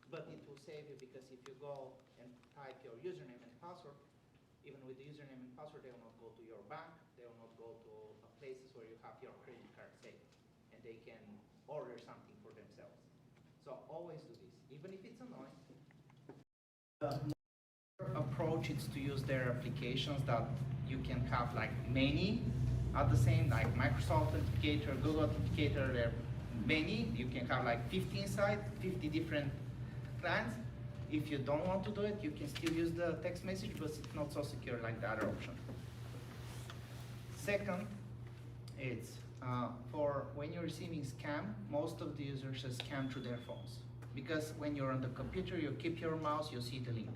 but it will save you because if you go and type your username and password, even with the username and password, they will not go to your bank, they will not go to places where you have your credit card saved, and they can order something for themselves. So always do this, even if it's annoying. The approach is to use their applications that you can have like many at the same, like Microsoft Authenticator, Google Authenticator, there are many. You can have like 50 inside, 50 different clients. If you don't want to do it, you can still use the text message, but it's not so secure like the other option. Second, it's for when you're receiving scam, most of the users are scammed through their phones. Because when you're on the computer, you keep your mouse, you see the link.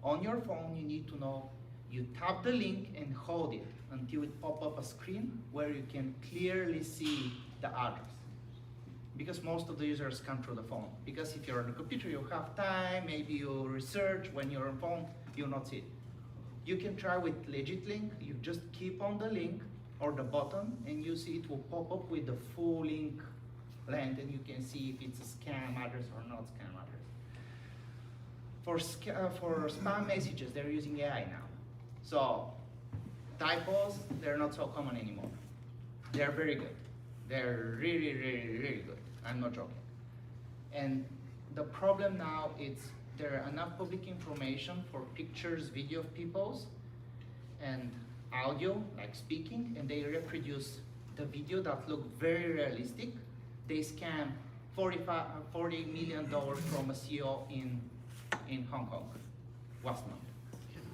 On your phone, you need to know, you tap the link and hold it until it pop up a screen where you can clearly see the address. Because most of the users come through the phone. Because if you're on the computer, you have time, maybe you research. When you're on phone, you'll not see it. You can try with legit link. You just keep on the link or the button, and you see it will pop up with the full link length, and you can see if it's a scam address or not scam address. For spam messages, they're using AI now. So typos, they're not so common anymore. They're very good. They're really, really, really good. I'm not joking. And the problem now is there are enough public information for pictures, video of people's, and audio, like speaking, and they reproduce the video that look very realistic. They scam $40 million from a CEO in Hong Kong last month.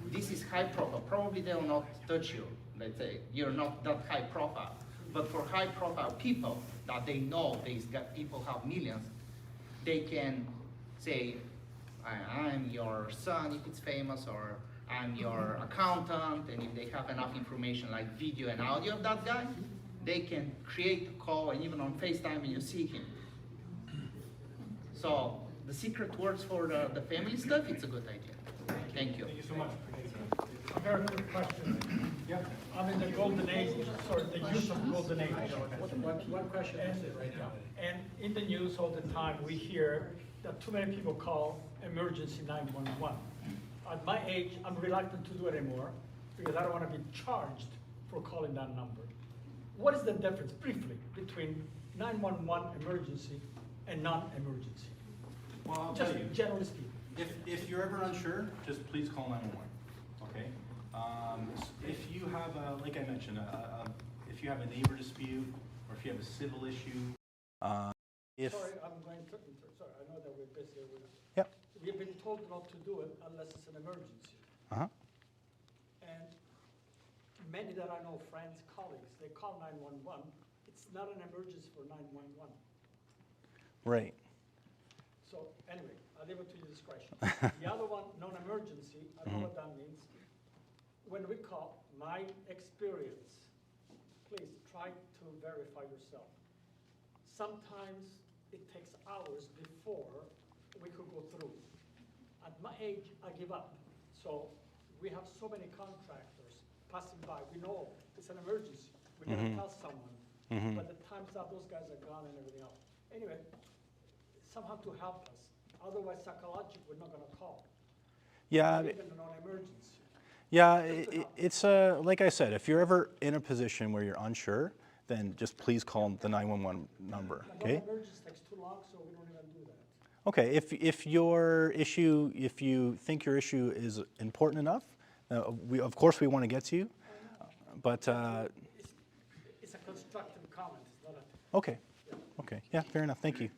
This is high profile. Probably they will not touch you. Let's say you're not that high profile. But for high profile people that they know these people have millions, they can say, I'm your son if it's famous, or I'm your accountant, and if they have enough information like video and audio of that guy, they can create a call, and even on FaceTime and you see him. So the secret words for the family stuff, it's a good idea. Thank you. Thank you so much. A very quick question. Yeah. I'm in the golden age, sorry, the use of golden age. One question, that's it right now. And in the news all the time, we hear that too many people call emergency 911. At my age, I'm reluctant to do it anymore because I don't want to be charged for calling that number. What is the difference, briefly, between 911 emergency and non-emergency? Well, I'll Just tell you. generally speaking. If you're ever unsure, just please call 911, okay? If you have, like I mentioned, if you have a neighbor dispute, or if you have a civil issue, if... Sorry, I'm going to, sorry, I know that we're busy. Yep. We've been told not to do it unless it's an emergency. Uh-huh. And many that I know, friends, colleagues, they call 911. It's not an emergency for 911. Right. So anyway, I'll leave it to your discretion. The other one, non-emergency, I know what that means. When we call, my experience, please try to verify yourself. Sometimes it takes hours before we could go through. At my age, I give up. So we have so many contractors passing by. We know it's an emergency. We're gonna tell someone. But the times that those guys are gone and everything else. Anyway, somehow to help us. Otherwise, psychologically, we're not gonna call. Yeah, Even a non-emergency. yeah, it's like I said, if you're ever in a position where you're unsure, then just please call the 911 number, A okay? non-emergency takes too long, so we don't even do that. Okay, if your issue, if you think your issue is important enough, of course we want to get to you, but, It's a constructive comment, it's not a. okay, okay, yeah, fair enough, thank you.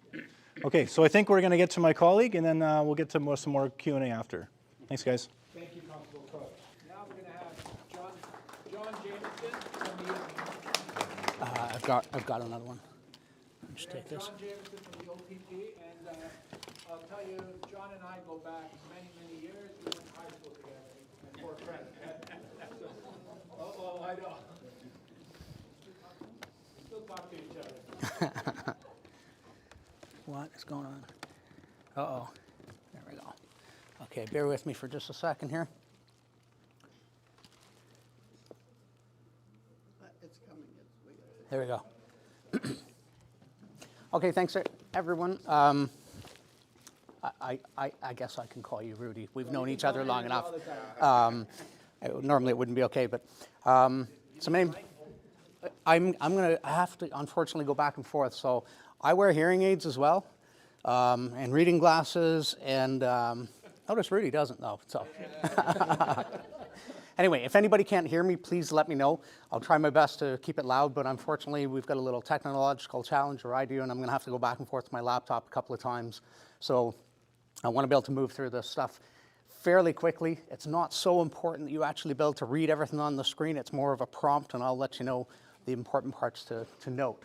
Okay, so I think we're going to get to my colleague, and then we'll get to some more Q&A after. Thanks, guys. Thank you, Constable Cook. Now we're going to have John Jameson from the I've got another one. Just take this. John Jameson from the OPP, and I'll tell you, John and I go back many, many years. We went to high school together, and we're friends. Oh, I know. We still talk to each other. What is going on? Uh-oh. There we go. Okay, bear with me for just a second here. There we go. Okay, thanks everyone. I guess I can call you Rudy. We've known each other long enough. Normally it wouldn't be okay, but so my name. I'm gonna have to unfortunately go back and forth. So I wear hearing aids as well, and reading glasses, and notice Rudy doesn't though. So anyway, if anybody can't hear me, please let me know. I'll try my best to keep it loud, but unfortunately we've got a little technological challenge, or I do, and I'm gonna have to go back and forth with my laptop a couple of times. So I want to be able to move through this stuff fairly quickly. It's not so important that you actually be able to read everything on the screen. It's more of a prompt, and I'll let you know the important parts to note.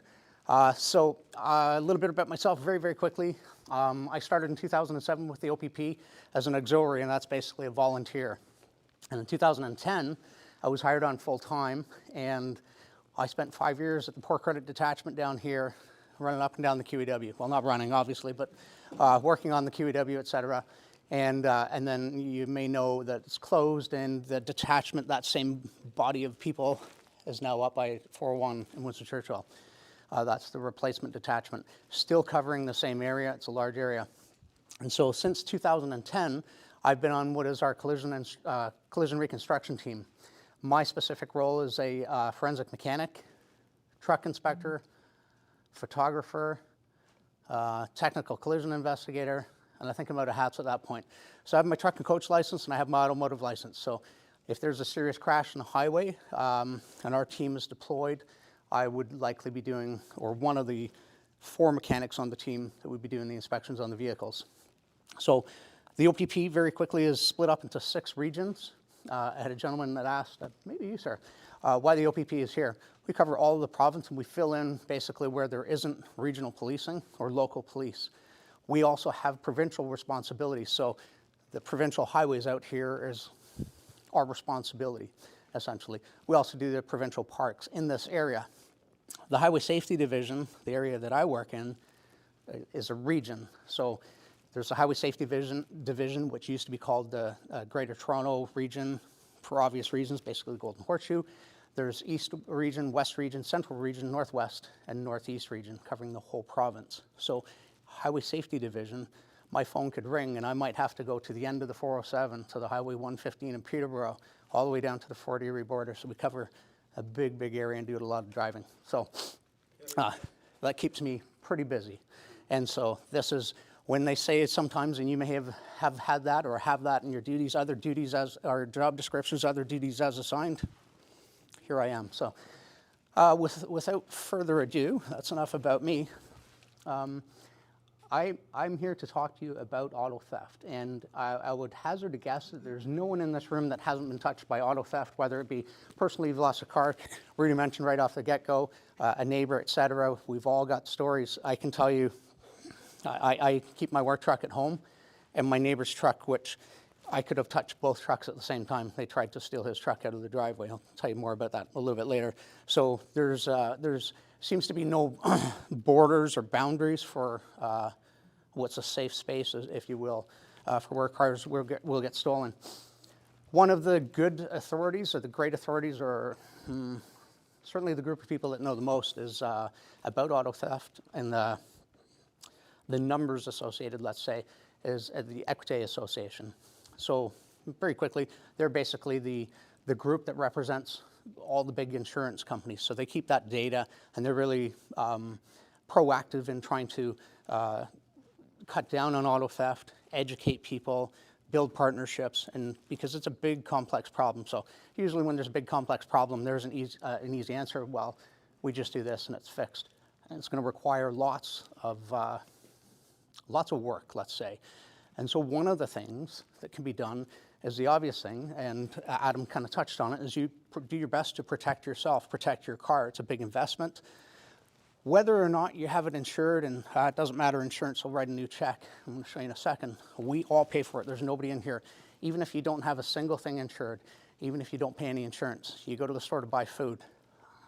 So a little bit about myself very, very quickly. I started in 2007 with the OPP as an auxiliary, and that's basically a volunteer. And in 2010, I was hired on full-time, and I spent 5 years at the Poor Credit Detachment down here, running up and down the QEW. Well, not running, obviously, but working on the QEW, et cetera. And then you may know that it's closed, and the detachment, that same body of people, is now up by 401 in Winston Churchill. That's the replacement detachment. Still covering the same area. It's a large area. And so since 2010, I've been on what is our collision reconstruction team. My specific role is a forensic mechanic, truck inspector, photographer, technical collision investigator, and I think I'm out of hats at that point. So I have my truck and coach license, and I have my automotive license. So if there's a serious crash on the highway and our team is deployed, I would likely be doing, or one of the 4 mechanics on the team that would be doing the inspections on the vehicles. So the OPP very quickly is split up into 6 regions. I had a gentleman that asked, maybe you, sir, why the OPP is here. We cover all of the province, and we fill in basically where there isn't regional policing or local police. We also have provincial responsibilities, so the provincial highways out here is our responsibility, essentially. We also do the provincial parks in this area. The Highway Safety Division, the area that I work in, is a region. So there's the Highway Safety Division, which used to be called the Greater Toronto Region for obvious reasons, basically the Golden Horseshoe. There's East Region, West Region, Central Region, Northwest, and Northeast Region, covering the whole province. So Highway Safety Division, my phone could ring and I might have to go to the end of the 407 to the Highway 115 in Peterborough, all the way down to the Fort Erie border. So we cover a big, big area and do a lot of driving. So that keeps me pretty busy. And so this is when they say sometimes, and you may have had that or have that in your duties, other duties as, or job descriptions, other duties as assigned, here I am. So without further ado, that's enough about me. I'm here to talk to you about auto theft, and I would hazard a guess that there's no one in this room that hasn't been touched by auto theft, whether it be personally you've lost a car, Rudy mentioned right off the get-go, a neighbor, etc. We've all got stories. I can tell you, I keep my work truck at home, and my neighbor's truck, which I could have touched both trucks at the same time. They tried to steal his truck out of the driveway. I'll tell you more about that a little bit later. So there's seems to be no borders or boundaries for what's a safe space, if you will, for where cars will get stolen. One of the good authorities, or the great authorities, or certainly the group of people that know the most, is about auto theft, and the numbers associated, let's say, is the Equité Association. So very quickly, they're basically the group that represents all the big insurance companies. So they keep that data, and they're really proactive in trying to cut down on auto theft, educate people, build partnerships, and because it's a big, complex problem. So usually when there's a big, complex problem, there's an easy answer. Well, we just do this and it's fixed. And it's going to require lots of work, let's say. And so one of the things that can be done is the obvious thing, and Adam kind of touched on it, is you do your best to protect yourself, protect your car. It's a big investment. Whether or not you have it insured, and it doesn't matter, insurance will write a new check. I'm going to show you in a second. We all pay for it. There's nobody in here. Even if you don't have a single thing insured, even if you don't pay any insurance, you go to the store to buy food.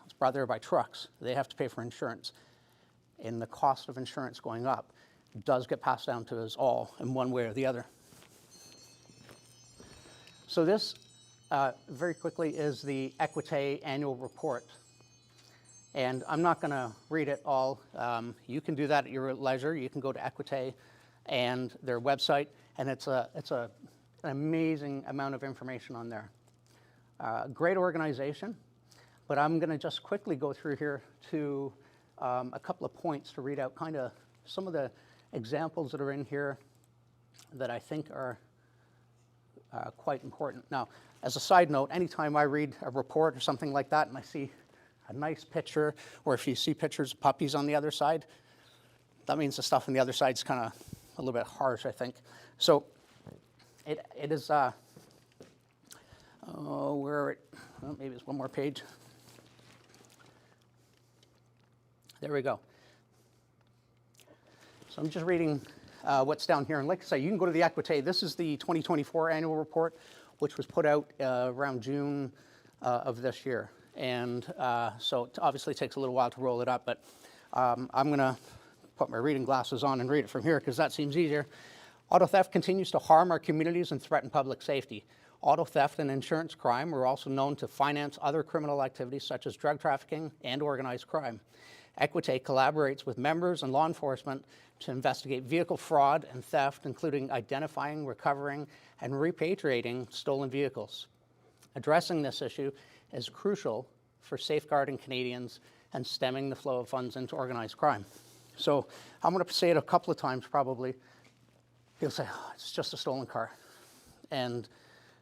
It's brought there by trucks. They have to pay for insurance. And the cost of insurance going up does get passed down to us all in one way or the other. So this, very quickly, is the Equité annual report. And I'm not going to read it all. You can do that at your leisure. You can go to Equité and their website, and it's an amazing amount of information on there. Great organization, but I'm going to just quickly go through here to a couple of points to read out kind of some of the examples that are in here that I think are quite important. Now, as a side note, anytime I read a report or something like that and I see a nice picture, or if you see pictures of puppies on the other side, that means the stuff on the other side is kind of a little bit harsh, I think. So it is, maybe it's one more page. There we go. So I'm just reading what's down here. And like I say, you can go to the Equité. This is the 2024 annual report, which was put out around June of this year. And so it obviously takes a little while to roll it up, but I'm going to put my reading glasses on and read it from here because that seems easier. Auto theft continues to harm our communities and threaten public safety. Auto theft and insurance crime are also known to finance other criminal activities such as drug trafficking and organized crime. Equité collaborates with members and law enforcement to investigate vehicle fraud and theft, including identifying, recovering, and repatriating stolen vehicles. Addressing this issue is crucial for safeguarding Canadians and stemming the flow of funds into organized crime. So I'm going to say it a couple of times probably. People say, oh, it's just a stolen car. And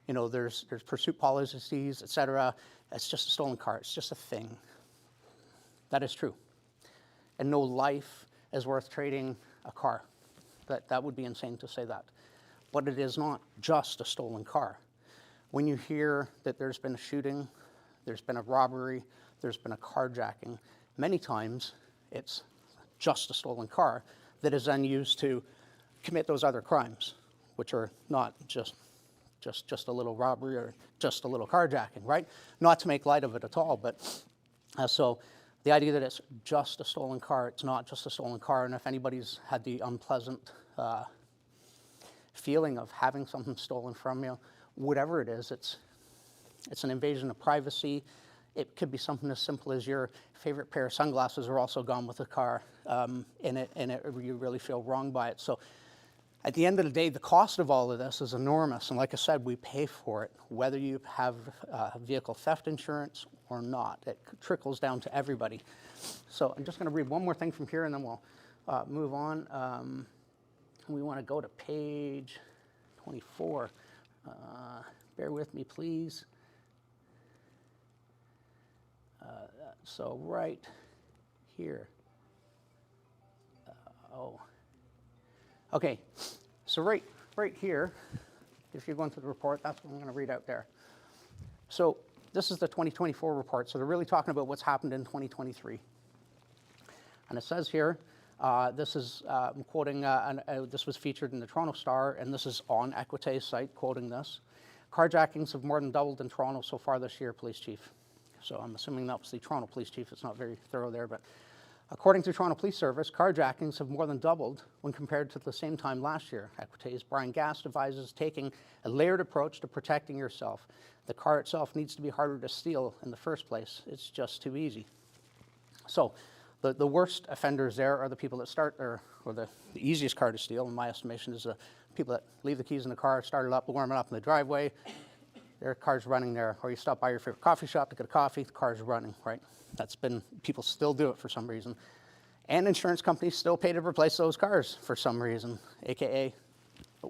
you know, there's pursuit policies, etc. It's just a stolen car. It's just a thing. That is true. And no life is worth trading a car. That would be insane to say that. But it is not just a stolen car. When you hear that there's been a shooting, there's been a robbery, there's been a carjacking, many times it's just a stolen car that is then used to commit those other crimes, which are not just a little robbery or just a little carjacking, right? Not to make light of it at all, but so the idea that it's just a stolen car, it's not just a stolen car, and if anybody's had the unpleasant feeling of having something stolen from you, whatever it is, it's an invasion of privacy. It could be something as simple as your favorite pair of sunglasses are also gone with the car, and you really feel wronged by it. So At the end of the day, the cost of all of this is enormous, and like I said, we pay for it, whether you have vehicle theft insurance or not. It trickles down to everybody. So I'm just going to read one more thing from here, and then we'll move on. We want to go to page 24. Bear with me, please. So right here. Okay, so right here, if you're going to the report, that's what I'm going to read out there. So this is the 2024 report, so they're really talking about what's happened in 2023. And it says here, this is, I'm quoting, this was featured in the Toronto Star, and this is on Equité's site, quoting this. Carjackings have more than doubled in Toronto so far this year, police chief. So I'm assuming that was the Toronto police chief. It's not very thorough there, but according to Toronto Police Service, carjackings have more than doubled when compared to the same time last year. Equité's Brian Gast advises taking a layered approach to protecting yourself. The car itself needs to be harder to steal in the first place. It's just too easy. So the worst offenders there are the people that start, or the easiest car to steal, in my estimation, is the people that leave the keys in the car, start it up, warm it up in the driveway, their car's running there. Or you stop by your favorite coffee shop to get a coffee, the car's running, right? That's been, people still do it for some reason. And insurance companies still pay to replace those cars for some reason, AKA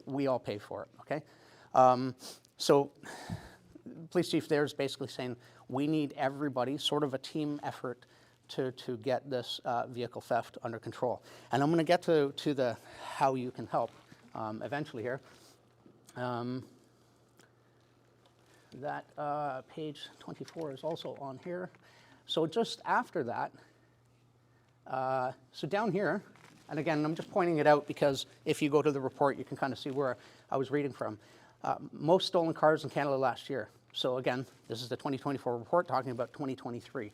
we all pay for it, okay? So police chief there is basically saying we need everybody, sort of a team effort to get this vehicle theft under control. And I'm going to get to the how you can help eventually here. That page 24 is also on here. So just after that, so down here, and again, I'm just pointing it out because if you go to the report, you can kind of see where I was reading from. Most stolen cars in Canada last year. So again, this is the 2024 report talking about 2023.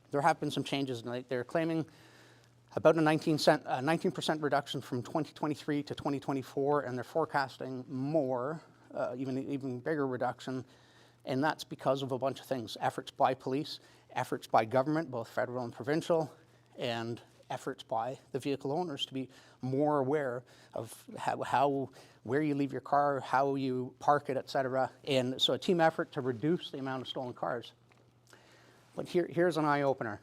There have been some changes, and they're claiming about a 19% reduction from 2023 to 2024, and they're forecasting more, even bigger reduction, and that's because of a bunch of things. Efforts by police, efforts by government, both federal and provincial, and efforts by the vehicle owners to be more aware of where you leave your car, how you park it, et cetera. And so a team effort to reduce the amount of stolen cars. But here's an eye-opener.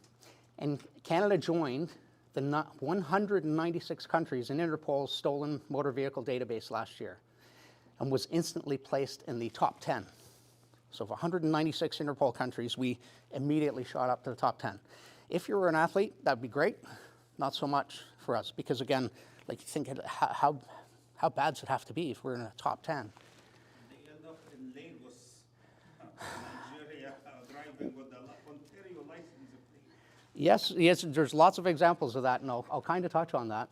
And Canada joined the 196 countries in Interpol's stolen motor vehicle database last year and was instantly placed in the top 10. So of 196 Interpol countries, we immediately shot up to the top 10. If you were an athlete, that'd be great. Not so much for us, because again, like you think, how bad does it have to be if we're in the top 10? They end up in Lagos, Nigeria, driving with the Ontario license plate. Yes, there's lots of examples of that, and I'll kind of touch on that.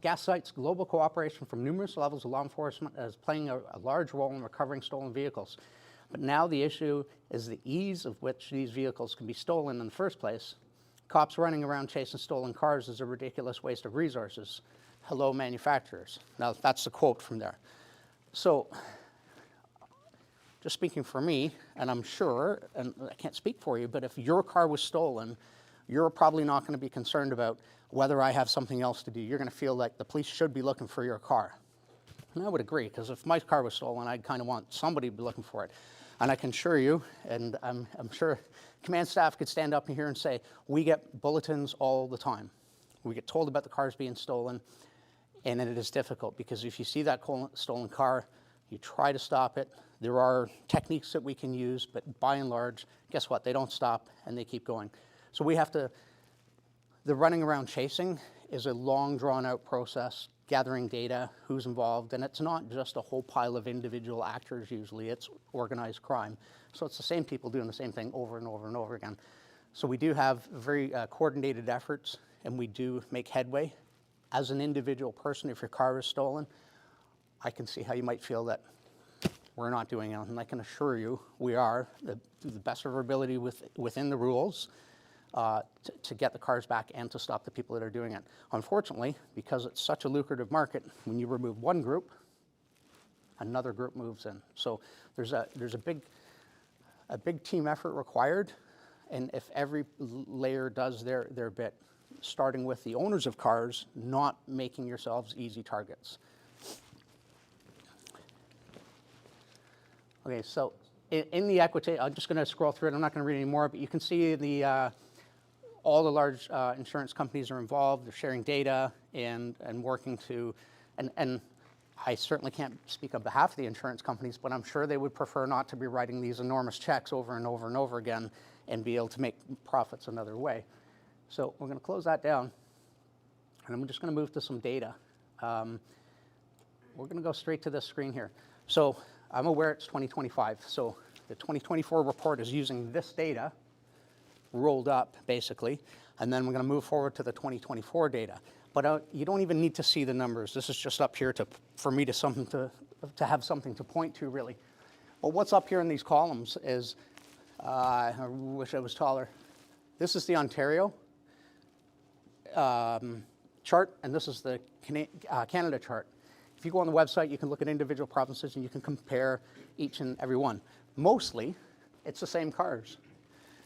Gas cites global cooperation from numerous levels of law enforcement as playing a large role in recovering stolen vehicles. But now the issue is the ease of which these vehicles can be stolen in the first place. Cops running around chasing stolen cars is a ridiculous waste of resources. Hello, manufacturers. Now, that's the quote from there. So, just speaking for me, and I'm sure, and I can't speak for you, but if your car was stolen, you're probably not going to be concerned about whether I have something else to do. You're going to feel like the police should be looking for your car. And I would agree, because if my car was stolen, I'd kind of want somebody to be looking for it. And I can assure you, and I'm sure command staff could stand up in here and say, we get bulletins all the time. We get told about the cars being stolen, and it is difficult, because if you see that stolen car, you try to stop it. There are techniques that we can use, but by and large, guess what? They don't stop, and they keep going. So we have to, the running around chasing is a long, drawn-out process, gathering data, who's involved, and it's not just a whole pile of individual actors usually, it's organized crime. So it's the same people doing the same thing over and over and over again. So we do have very coordinated efforts, and we do make headway. As an individual person, if your car is stolen, I can see how you might feel that we're not doing it, and I can assure you we are, to the best of our ability within the rules, to get the cars back and to stop the people that are doing it. Unfortunately, because it's such a lucrative market, when you remove one group, another group moves in. So there's a big team effort required, and if every layer does their bit, starting with the owners of cars, not making yourselves easy targets. Okay, so in the equity, I'm just going to scroll through it. I'm not going to read any more, but you can see all the large insurance companies are involved. They're sharing data and working to, and I certainly can't speak on behalf of the insurance companies, but I'm sure they would prefer not to be writing these enormous checks over and over and over again and be able to make profits another way. So we're going to close that down, and I'm just going to move to some data. We're going to go straight to this screen here. So I'm aware it's 2025, so the 2024 report is using this data rolled up, basically, and then we're going to move forward to the 2024 data. But you don't even need to see the numbers. This is just up here for me to have something to point to, really. Well, what's up here in these columns is, I wish I was taller. This is the Ontario chart, and this is the Canada chart. If you go on the website, you can look at individual provinces and you can compare each and every one. Mostly, it's the same cars.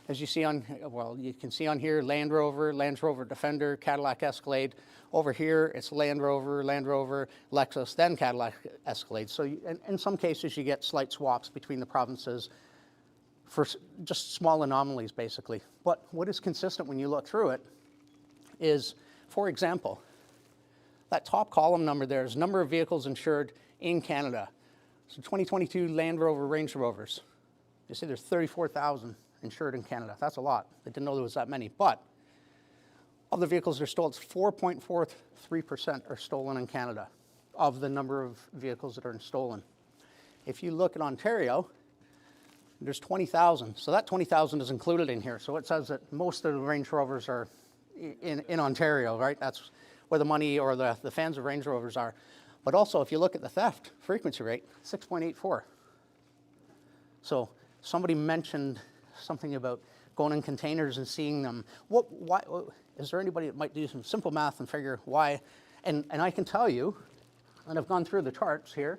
As you see on, well, you can see on here, Land Rover Defender, Cadillac Escalade. Over here, it's Land Rover, Lexus, then Cadillac Escalade. So in some cases, you get slight swaps between the provinces for just small anomalies, basically. But what is consistent when you look through it is, for example, that top column number there is number of vehicles insured in Canada. So 2022 Land Rover Range Rovers. You see there's 34,000 insured in Canada. That's a lot. I didn't know there was that many. But of the vehicles that are stolen, 4.43% are stolen in Canada of the number of vehicles that are stolen. If you look at Ontario, there's 20,000. So that 20,000 is included in here. So it says that most of the Range Rovers are in Ontario, right? That's where the money or the fans of Range Rovers are. But also, if you look at the theft frequency rate, 6.84. So somebody mentioned something about going in containers and seeing them. Why, is there anybody that might do some simple math and figure why? And I can tell you, and I've gone through the charts here,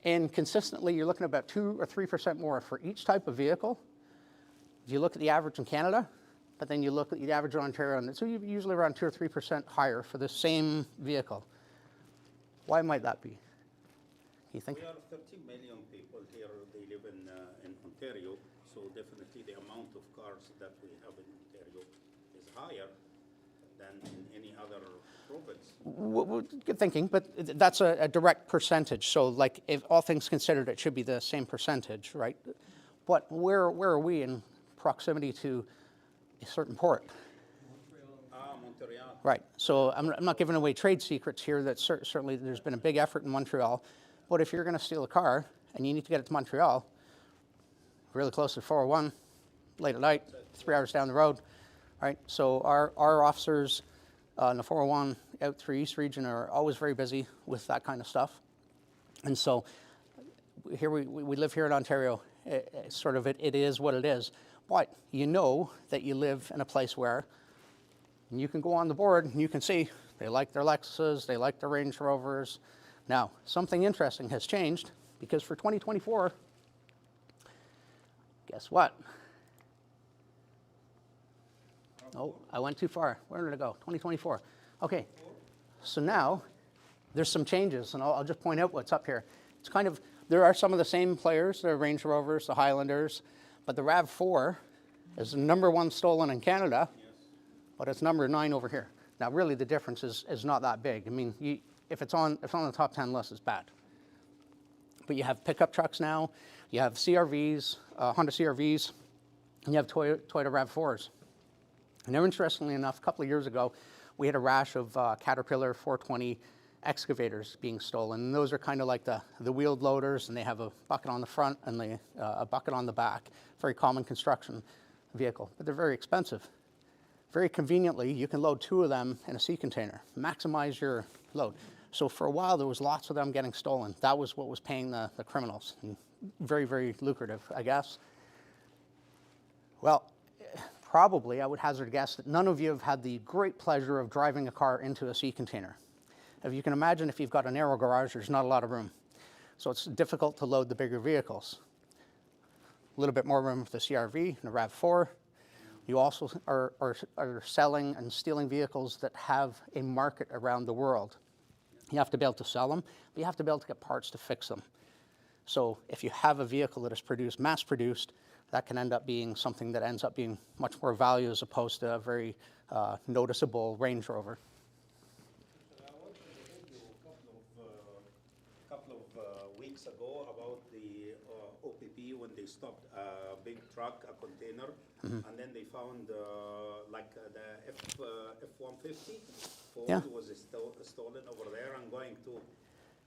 and consistently you're looking at about 2 or 3% more for each type of vehicle. If you look at the average in Canada, but then you look at the average in Ontario, and it's usually around 2 or 3% higher for the same vehicle. Why might that be? You think? We are 30 million people here. They live in Ontario, so definitely the amount of cars that we have in Ontario is higher than in any other province. Good thinking, but that's a direct percentage. So, like, if all things considered, it should be the same percentage, right? But where are we in proximity to a certain port? Montreal. Right. So I'm not giving away trade secrets here. That certainly there's been a big effort in Montreal. But if you're going to steal a car and you need to get it to Montreal, really close to 401, late at night, 3 hours down the road, right? So our officers in the 401 out through East Region are always very busy with that kind of stuff. And so here we live here in Ontario. It is what it is. But you know that you live in a place where you can go on the board and you can see they like their Lexuses, they like their Range Rovers. Now, something interesting has changed because for 2024, guess what? Oh, I went too far. Where did it go? 2024. Okay, so now there's some changes, and I'll just point out what's up here. It's kind of, there are some of the same players, the Range Rovers, the Highlanders, but the RAV4 is the #1 stolen in Canada, but it's number 9 over here. Now, really, the difference is not that big. I mean, if it's on the top 10 list, it's bad. But you have pickup trucks now, you have CRVs, Honda CRVs, and you have Toyota RAV4s. And now, interestingly enough, a couple of years ago, we had a rash of Caterpillar 420 excavators being stolen. And those are kind of like the wheeled loaders, and they have a bucket on the front and a bucket on the back. Very common construction vehicle, but they're very expensive. Very conveniently, you can load 2 of them in a sea container, maximize your load. So for a while, there was lots of them getting stolen. That was what was paying the criminals. And very, very lucrative, I guess. Well, probably, I would hazard a guess that none of you have had the great pleasure of driving a car into a sea container. If you can imagine, if you've got a narrow garage, there's not a lot of room. So it's difficult to load the bigger vehicles. A little bit more room for the CRV and the RAV4. You also are selling and stealing vehicles that have a market around the world. You have to be able to sell them, but you have to be able to get parts to fix them. So if you have a vehicle that is produced, mass-produced, that can end up being something that ends up being much more value as opposed to a very noticeable Range Rover. I watched a video a couple of weeks ago about the OPP when they stopped a big truck, a container, and then they found the F-150 Ford Yeah. was stolen over there and going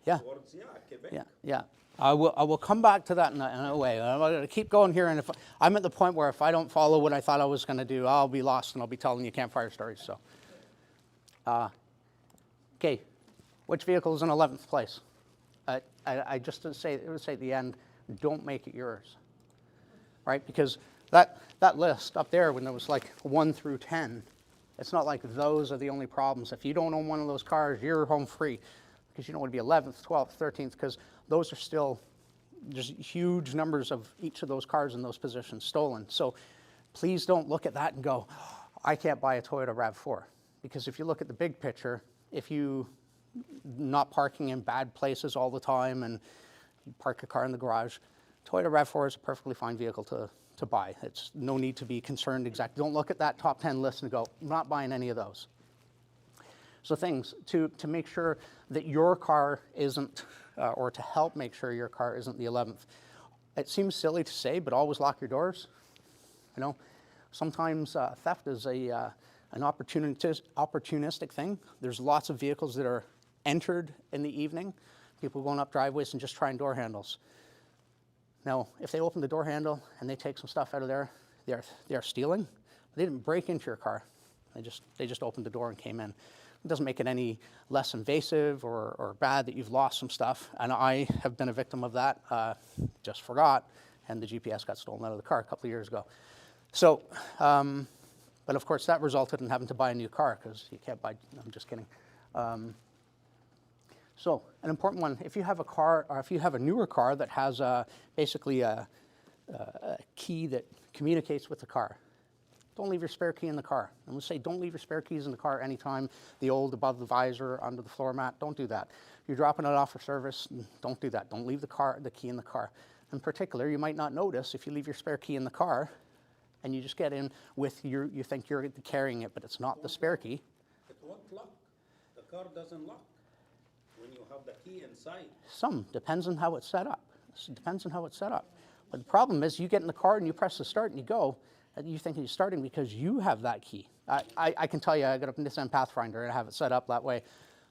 Yeah. towards Quebec. Yeah. I will come back to that in a way. I'm going to keep going here, and if I'm at the point where if I don't follow what I thought I was going to do, I'll be lost and I'll be telling you campfire stories. So, okay, which vehicle is in 11th place? I just would say at the end, don't make it yours, right? Because that list up there, when there was like 1 through 10, it's not like those are the only problems. If you don't own one of those cars, you're home free, because you don't want to be 11th, 12th, 13th, because those are still just huge numbers of each of those cars in those positions stolen. So please don't look at that and go, I can't buy a Toyota RAV4. Because if you look at the big picture, if you not parking in bad places all the time and you park your car in the garage, Toyota RAV4 is a perfectly fine vehicle to buy. It's no need to be concerned exactly. Don't look at that top 10 list and go, I'm not buying any of those. So things to make sure that your car isn't, or to help make sure your car isn't the 11th. It seems silly to say, but always lock your doors. You know, sometimes theft is an opportunistic thing. There's lots of vehicles that are entered in the evening, people going up driveways and just trying door handles. Now, if they open the door handle and they take some stuff out of there, they are stealing. They didn't break into your car. They just opened the door and came in. It doesn't make it any less invasive or bad that you've lost some stuff. And I have been a victim of that. Just forgot, and the GPS got stolen out of the car a couple of years ago. So, but of course that resulted in having to buy a new car because you can't buy. No, I'm just kidding. So an important one: if you have a car, or if you have a newer car that has basically a key that communicates with the car. Don't leave your spare key in the car. I'm going to say don't leave your spare keys in the car anytime. The old above the visor, under the floor mat, don't do that. You're dropping it off for service, don't do that. Don't leave the key in the car. In particular, you might not notice if you leave your spare key in the car and you just get in with you think you're carrying it, but it's not the spare key. It won't lock. The car doesn't lock when you have the key inside. Depends on how it's set up. It depends on how it's set up. But the problem is you get in the car and you press the start and you go, and you think you're starting because you have that key. I can tell you, I got a Nissan Pathfinder and I have it set up that way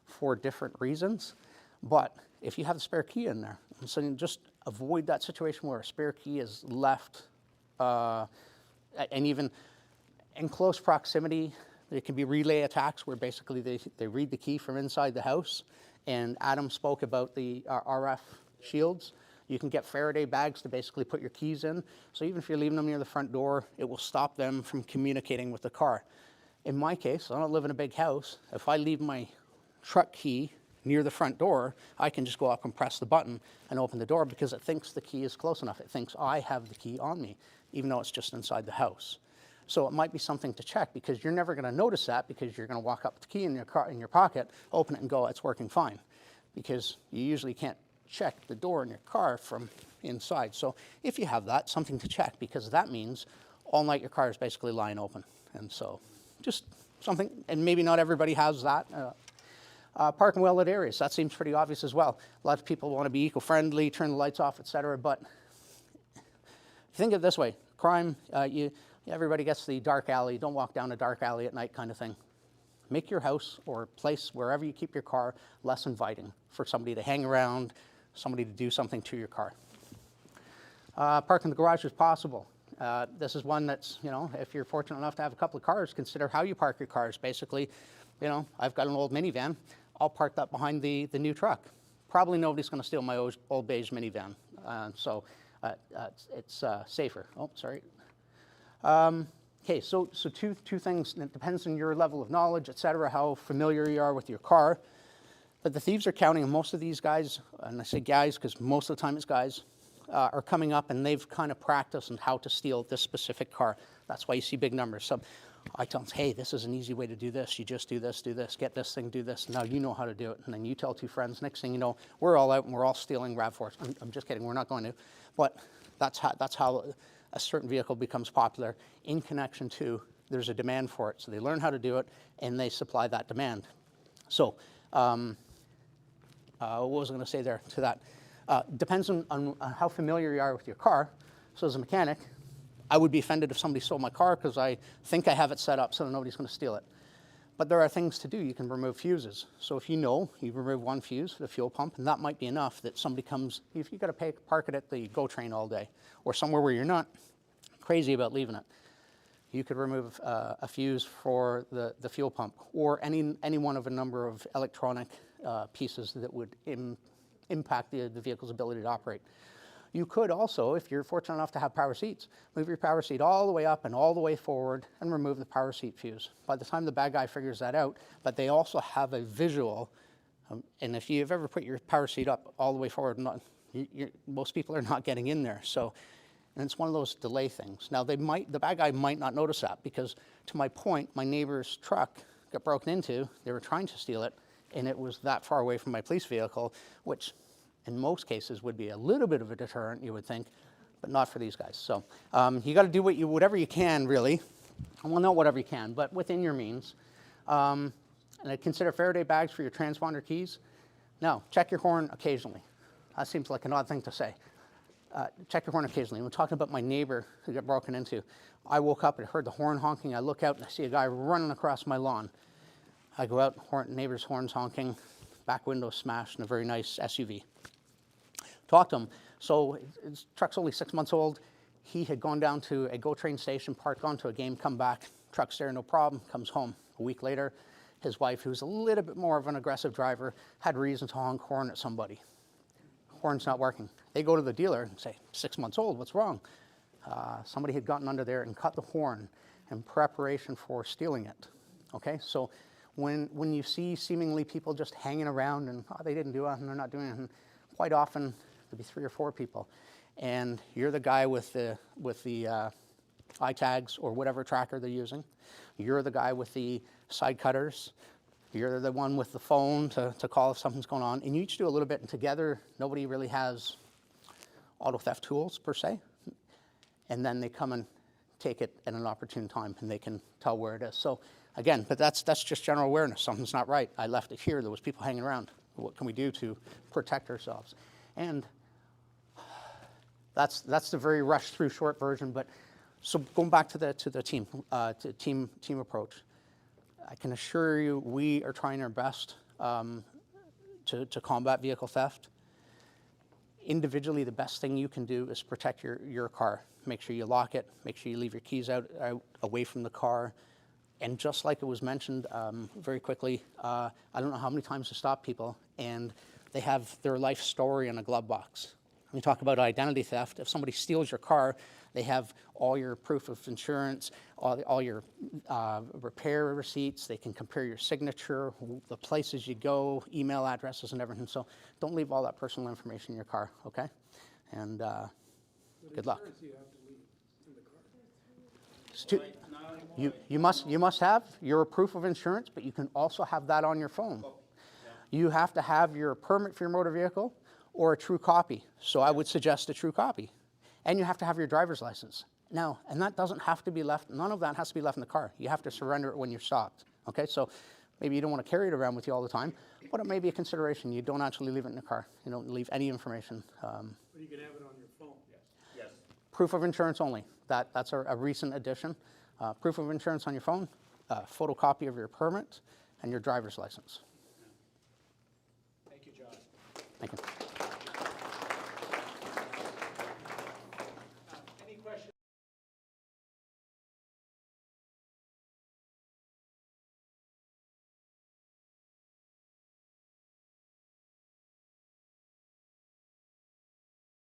for different reasons. But if you have the spare key in there, so you just avoid that situation where a spare key is left, and even in close proximity, there can be relay attacks where basically they read the key from inside the house. And Adam spoke about the RF shields. You can get Faraday bags to basically put your keys in. So even if you're leaving them near the front door, it will stop them from communicating with the car. In my case, I don't live in a big house. If I leave my truck key near the front door, I can just go up and press the button and open the door because it thinks the key is close enough. It thinks I have the key on me, even though it's just inside the house. So it might be something to check because you're never going to notice that because you're going to walk up with the key in your car, in your pocket, open it and go, it's working fine. Because you usually can't check the door in your car from inside. So if you have that, something to check, because that means all night your car is basically lying open. And so just something, and maybe not everybody has that. Parking well lit areas, that seems pretty obvious as well. A lot of people want to be eco-friendly, turn the lights off, etc. But think of it this way, crime, everybody gets the dark alley, don't walk down a dark alley at night kind of thing. Make your house or place wherever you keep your car less inviting for somebody to hang around, somebody to do something to your car. Park in the garage is possible. This is one that's, if you're fortunate enough to have a couple of cars, consider how you park your cars. Basically, I've got an old minivan. I'll park that behind the new truck. Probably nobody's going to steal my old beige minivan. So it's safer. Oh, sorry. Okay, so two things. It depends on your level of knowledge, etc., how familiar you are with your car. But the thieves are counting, and most of these guys, and I say guys because most of the time it's guys, are coming up and they've kind of practiced on how to steal this specific car. That's why you see big numbers. So I tell them, hey, this is an easy way to do this. You just do this, get this thing, do this. Now you know how to do it. And then you tell 2 friends. Next thing you know, we're all out and we're all stealing RAV4s. I'm just kidding. We're not going to. But that's how a certain vehicle becomes popular in connection to there's a demand for it. So they learn how to do it and they supply that demand. So what was I going to say there to that? Depends on how familiar you are with your car. So as a mechanic, I would be offended if somebody stole my car because I think I have it set up so that nobody's going to steal it. But there are things to do. You can remove fuses. So if you know you remove 1 fuse for the fuel pump, and that might be enough that somebody comes, if you've got to park it at the GO train all day or somewhere where you're not crazy about leaving it, you could remove a fuse for the fuel pump or any one of a number of electronic pieces that would impact the vehicle's ability to operate. You could also, if you're fortunate enough to have power seats, move your power seat all the way up and all the way forward and remove the power seat fuse. By the time the bad guy figures that out, but they also have a visual, and if you've ever put your power seat up all the way forward, most people are not getting in there. So, and it's one of those delay things. Now the bad guy might not notice that because, to my point, my neighbor's truck got broken into. They were trying to steal it, and it was that far away from my police vehicle, which in most cases would be a little bit of a deterrent, you would think, but not for these guys. So you got to do whatever you can, really. Well, not whatever you can, but within your means. And I'd consider Faraday bags for your transponder keys. Now, check your horn occasionally. That seems like an odd thing to say. Check your horn occasionally. We're talking about my neighbor who got broken into. I woke up and heard the horn honking. I look out and I see a guy running across my lawn. I go out, neighbor's horns honking, back window smashed in a very nice SUV. Talk to him. So his truck's only 6 months old. He had gone down to a GO train station, parked, gone to a game, come back, truck's there, no problem, comes home. A week later, his wife, who's a little bit more of an aggressive driver, had reason to honk horn at somebody. Horn's not working. They go to the dealer and say, 6 months old, what's wrong? Somebody had gotten under there and cut the horn in preparation for stealing it. Okay, so when you see seemingly people just hanging around and they didn't do anything, they're not doing anything, quite often there'll be 3 or 4 people, and you're the guy with the iTags or whatever tracker they're using. You're the guy with the side cutters. You're the one with the phone to call if something's going on, and you each do a little bit, and together nobody really has auto theft tools per se, and then they come and take it at an opportune time, and they can tell where it is. So again, but that's just general awareness. Something's not right. I left it here. There was people hanging around. What can we do to protect ourselves? And that's the very rushed through short version. But so going back to the team approach, I can assure you we are trying our best to combat vehicle theft. Individually, the best thing you can do is protect your car. Make sure you lock it. Make sure you leave your keys out away from the car. And just like it was mentioned very quickly, I don't know how many times to stop people, and they have their life story in a glove box. When we talk about identity theft, if somebody steals your car, they have all your proof of insurance, all your repair receipts. They can compare your signature, the places you go, email addresses, and everything. So don't leave all that personal information in your car, okay? And good luck. You must have your proof of insurance, but you can also have that on your phone. You have to have your permit for your motor vehicle or a true copy. So I would suggest a true copy. And you have to have your driver's license. Now, and that doesn't have to be left, none of that has to be left in the car. You have to surrender it when you're stopped. Okay, so maybe you don't want to carry it around with you all the time, but it may be a consideration. You don't actually leave it in the car. You don't leave any information. But you can have it on your phone. Yes. Proof of insurance only. That's a recent addition. Proof of insurance on your phone, photocopy of your permit, and your driver's license. Thank you, John. Thank you. Any questions?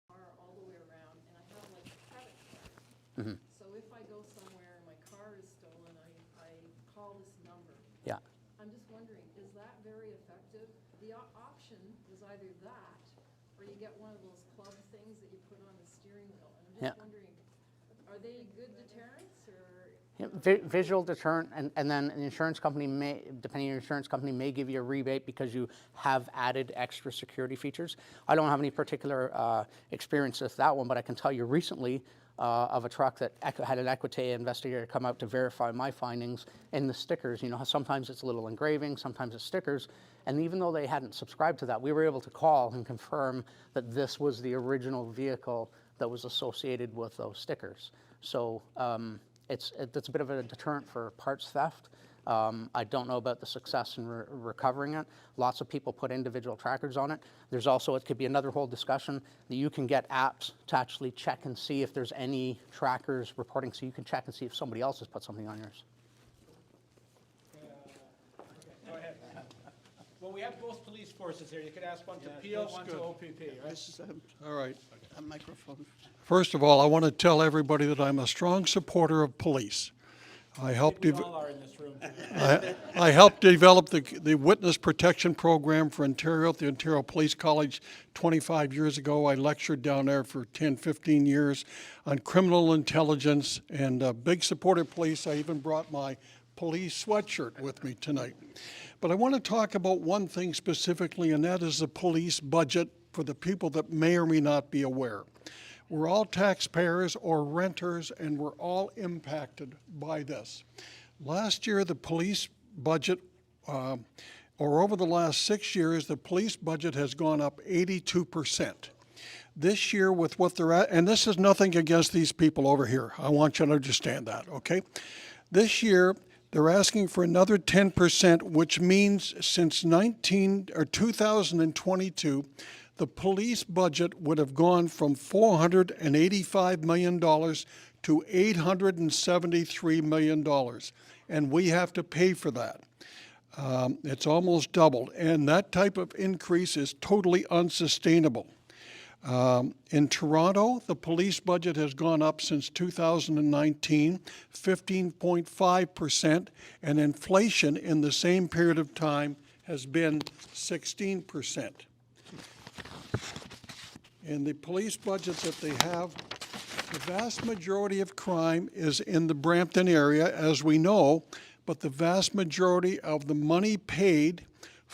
All the way around, and I have like a credit card. So if I go somewhere and my car is stolen, I call this number. Yeah. I'm just wondering, is that very effective? The option was either that, or you get one of those club things that you put on the steering wheel. And I'm Yeah. just wondering, are they good deterrents, or? Yeah, visual deterrent, and then an insurance company may, depending on your insurance company, may give you a rebate because you have added extra security features. I don't have any particular experience with that one, but I can tell you recently of a truck that had an Equite investigator come out to verify my findings in the stickers. You know, sometimes it's a little engraving, sometimes it's stickers, and even though they hadn't subscribed to that, we were able to call and confirm that this was the original vehicle that was associated with those stickers. So it's a bit of a deterrent for parts theft. I don't know about the success in recovering it. Lots of people put individual trackers on it. There's also, it could be another whole discussion, that you can get apps to actually check and see if there's any trackers reporting, so you can check and see if somebody else has put something on yours. Go ahead. Well, we have both police forces here. You could ask one to Yeah, PO, that's one to good. OPP, right? This is, all right. A microphone. First of all, I want to tell everybody that I'm a strong supporter of police. I helped We all are in this room. I helped develop the witness protection program for Ontario at the Ontario Police College 25 years ago. I lectured down there for 10, 15 years on criminal intelligence, and a big supporter of police. I even brought my police sweatshirt with me tonight. But I want to talk about one thing specifically, and that is the police budget for the people that may or may not be aware. We're all taxpayers or renters, and we're all impacted by this. Last year, the police budget, or over the last 6 years, the police budget has gone up 82%. This year, with what they're at, and this is nothing against these people over here. I want you to understand that, okay? This year, they're asking for another 10%, which means since 2022, the police budget would have gone from $485 million to $873 million, and we have to pay for that. It's almost doubled, and that type of increase is totally unsustainable. In Toronto, the police budget has gone up since 2019, 15.5%, and inflation in the same period of time has been 16%. In the police budget that they have, the vast majority of crime is in the Brampton area, as we know, but the vast majority of the money paid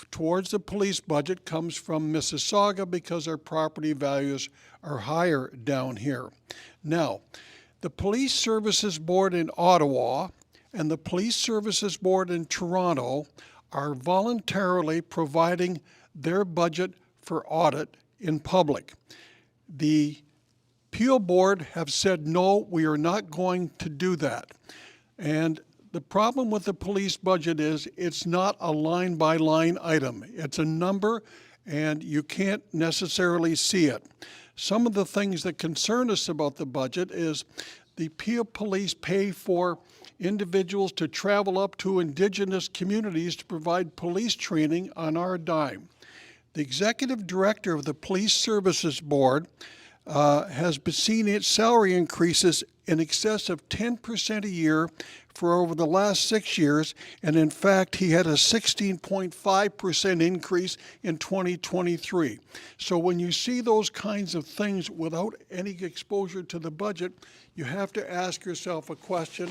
towards the police budget comes from Mississauga because our property values are higher down here. Now, the Police Services Board in Ottawa and the Police Services Board in Toronto are voluntarily providing their budget for audit in public. The Peel Board have said, no, we are not going to do that. And the problem with the police budget is it's not a line-by-line item. It's a number, and you can't necessarily see it. Some of the things that concern us about the budget is the Peel Police pay for individuals to travel up to Indigenous communities to provide police training on our dime. The executive director of the Police Services Board has seen its salary increases in excess of 10% a year for over the last 6 years, and in fact, he had a 16.5% increase in 2023. So when you see those kinds of things without any exposure to the budget, you have to ask yourself a question,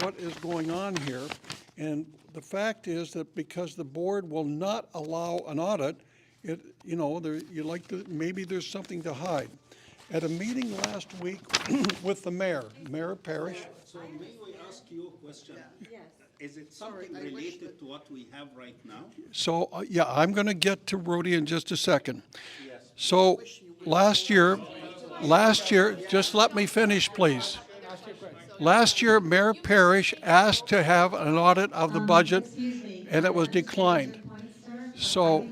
what is going on here? And the fact is that because the board will not allow an audit, maybe there's something to hide. At a meeting last week with the mayor, Mayor Parrish. So may we ask you a question? Yes. Is it something related to what we have right now? So, yeah, I'm going to get to Rudy in just a second. Yes. So last year, just let me finish, please. Last year, Mayor Parrish asked to have an audit of the budget, and it was declined. So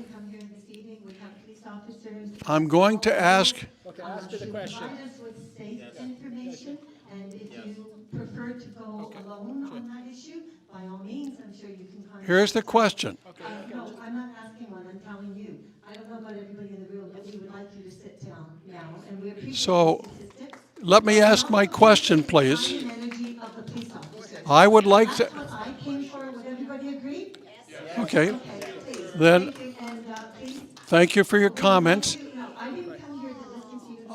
I'm going to ask. Okay, ask you the question. Provide us with state information, and if you prefer to go alone on that issue, by all means, I'm sure you can contact. Here's the question. No, I'm not asking one, I'm telling you. I don't know about everybody in the room, but we would like you to sit down now, and we appreciate So, the statistics. let me ask my question, please. Time and energy of the police officers. I would like to, That's what I came for, would everybody agree? okay, Okay, please. Then- Thank you, and please. thank you for your comments. No, I didn't come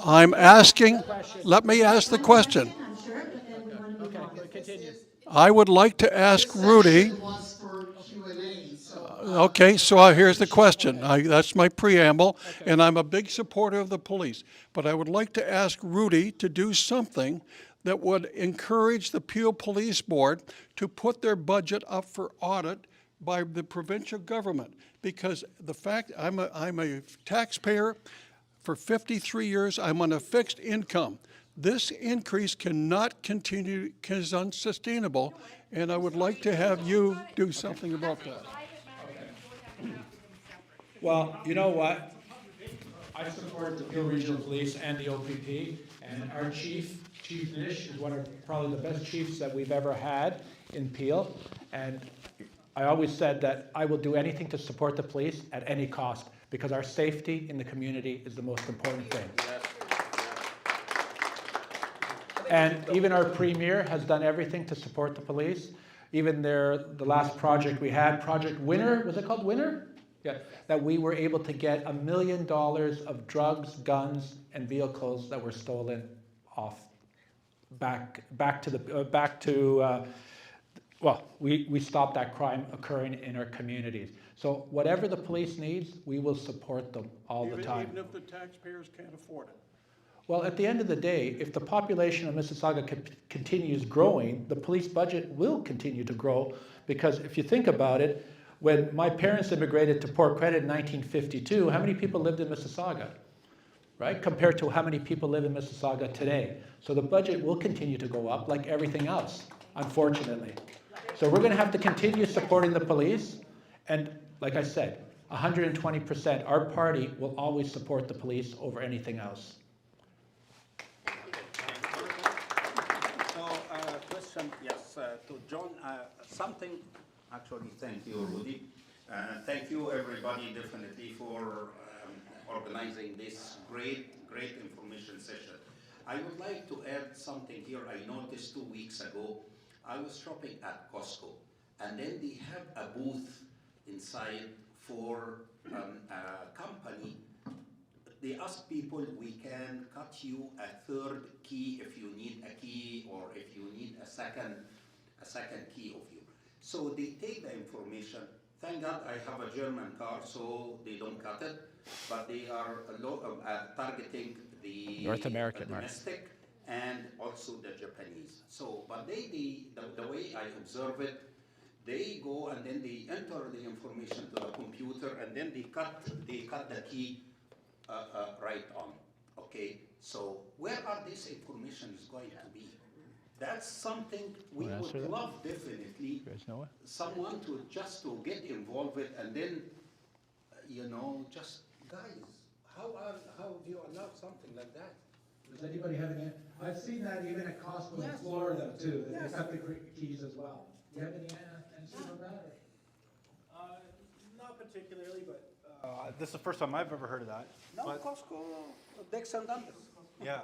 I'm asking, let me ask the question. I'm sure, but then we want to move on. Continue. I would like to ask Rudy. Was for Q&A, so. Okay, so here's the question. That's my preamble, and I'm a big supporter of the police. But I would like to ask Rudy to do something that would encourage the Peel Police Board to put their budget up for audit by the provincial government. Because the fact, I'm a taxpayer for 53 years, I'm on a fixed income. This increase cannot continue, is unsustainable, and I would like to have you do something about that. Well, you know what? I support the Peel Regional Police and the OPP, and our Chief Nish, is one of probably the best chiefs that we've ever had in Peel. And I always said that I will do anything to support the police at any cost, because our safety in the community is the most important thing. And even our Premier has done everything to support the police. Even the last project we had, Project Winner, was it called Winner? Yeah, that we were able to get $1 million of drugs, guns, and vehicles that were stolen off we stopped that crime occurring in our communities. So whatever the police needs, we will support them all the time. Even if the taxpayers can't afford it. Well, at the end of the day, if the population of Mississauga continues growing, the police budget will continue to grow, because if you think about it, when my parents immigrated to Port Credit in 1952, how many people lived in Mississauga, right? Compared to how many people live in Mississauga today. So the budget will continue to go up like everything else, unfortunately. So we're going to have to continue supporting the police. And like I said, 120%, our party will always support the police over anything else. So, question, yes, to John, actually, thank you, Rudy. Thank you, everybody, definitely, for organizing this great information session. I would like to add something here. I noticed 2 weeks ago, I was shopping at Costco, and then they have a booth inside for a company. They ask people, we can cut you a third key if you need a key, or if you need a second key of you. So they take the information. Thank God I have a German car, so they don't cut it, but they are targeting the North American domestic and also the Japanese. So, but the way I observe it, they go and then they enter the information to the computer, and then they cut the key right on. Okay, so where are this information is going to be? That's something we would love, definitely, someone to get involved with, and then, just guys, how do you allow something like that? Does anybody have any? I've seen that even at Costco in Florida too. They cut the keys as well. Do you have any answers on that? Not particularly, but this is the first time I've ever heard of that. No, but Costco, Dicks and Dundas. yeah,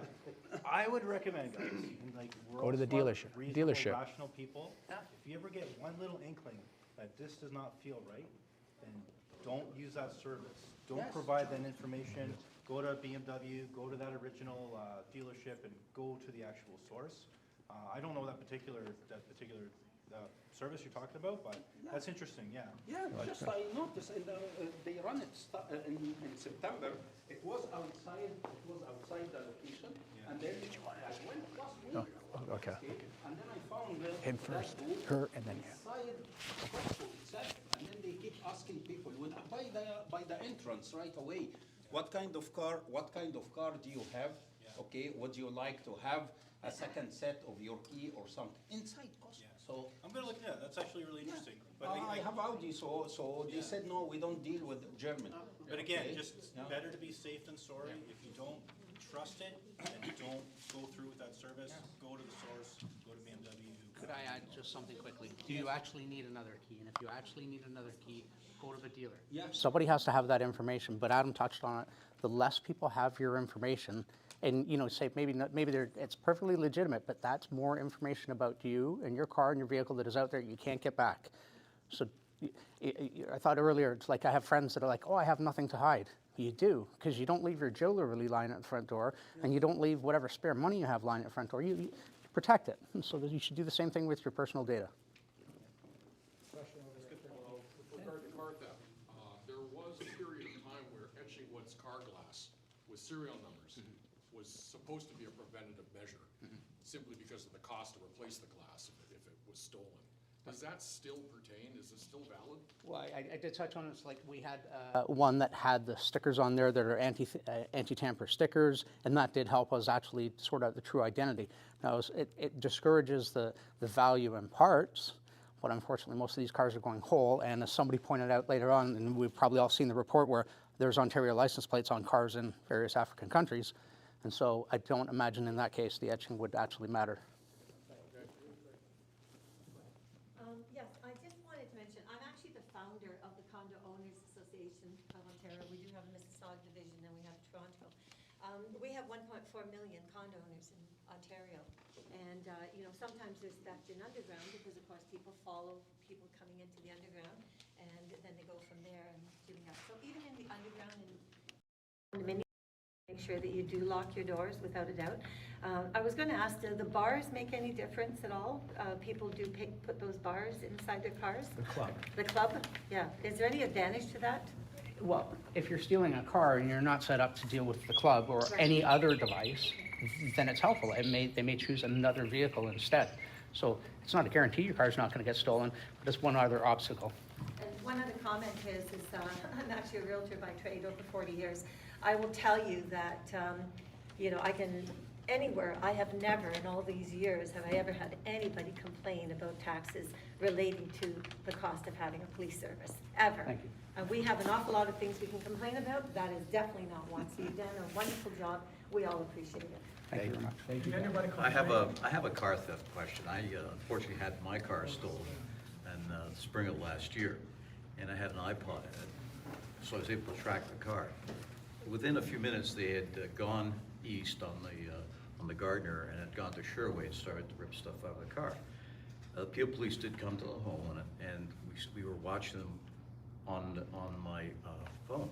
I would recommend, guys, like, we're Go to the all smart, dealership. reasonable, rational people. If you ever get one little inkling that this does not feel right, then don't use that service. Don't provide that information. Go to BMW, go to that original dealership, and go to the actual source. I don't know that particular service you're talking about, but that's interesting. Yeah. Yeah, just I noticed, and they run it in September. It was outside the location, and then I went last week. Okay. And then I found Him first, that booth her, and then you. inside Costco itself, and then they keep asking people by the entrance right away, what kind of car do you have? Yeah. Okay, would you like to have a second set of your key or something inside Costco? Yeah. So I'm gonna look at that. That's actually really interesting. But I have Audi, so they said no, we don't deal with German. But again, just better to be safe than sorry. If you don't trust it and you don't go through with that service, go to the source, go to BMW. Could I add just something quickly? Do you actually need another key? And if you actually need another key, go to the dealer. Yes. Somebody has to have that information, but Adam touched on it. The less people have your information, and say maybe it's perfectly legitimate, but that's more information about you and your car and your vehicle that is out there you can't get back. So I thought earlier, it's like I have friends that are like, oh, I have nothing to hide. You do, because you don't leave your jewelry lying at the front door, and you don't leave whatever spare money you have lying at the front door. You protect it. And so you should do the same thing with your personal data. With regard to car theft, there was a period of time where etching what's car glass with serial numbers was supposed to be a preventative measure, simply because of the cost to replace the glass if it was stolen. Does that still pertain? Is it still valid? Well, I did touch on it. It's like we had one that had the stickers on there that are anti-tamper stickers, and that did help us actually sort out the true identity. Now, it discourages the value in parts, but unfortunately, most of these cars are going whole, and as somebody pointed out later on, and we've probably all seen the report where there's Ontario license plates on cars in various African countries, and so I don't imagine in that case the etching would actually matter. Yes, I just wanted to mention, I'm actually the founder of the Condo Owners Association of Ontario. We do have a Mississauga division, and we have Toronto. We have 1.4 million condo owners in Ontario. And, you know, sometimes there's theft in underground because, of course, people follow people coming into the underground, and then they go from there and doing that. So even in the underground and condominium, make sure that you do lock your doors without a doubt. I was going to ask, do the bars make any difference at all? People do put those bars inside their cars? The club. The club? Yeah. Is there any advantage to that? Well, if you're stealing a car and you're not set up to deal with the club or any other device, then it's helpful. They may choose another vehicle instead. So it's not a guarantee your car's not going to get stolen, but it's one other obstacle. And one other comment is I'm actually a realtor by trade over 40 years. I will tell you that, you know, I have never in all these years have I ever had anybody complain about taxes relating to the cost of having a police service, ever. Thank you. We have an awful lot of things we can complain about. That is definitely not one. So you've done a wonderful job. We all appreciate it. Thank you very much. Did anybody I complain? have a car theft question. I unfortunately had my car stolen in the spring of last year, and I had an iPod in it, so I was able to track the car. Within a few minutes, they had gone east on the Gardner and had gone to Sherway and started to rip stuff out of the car. The Peel Police did come to the home, and we were watching them on my phone.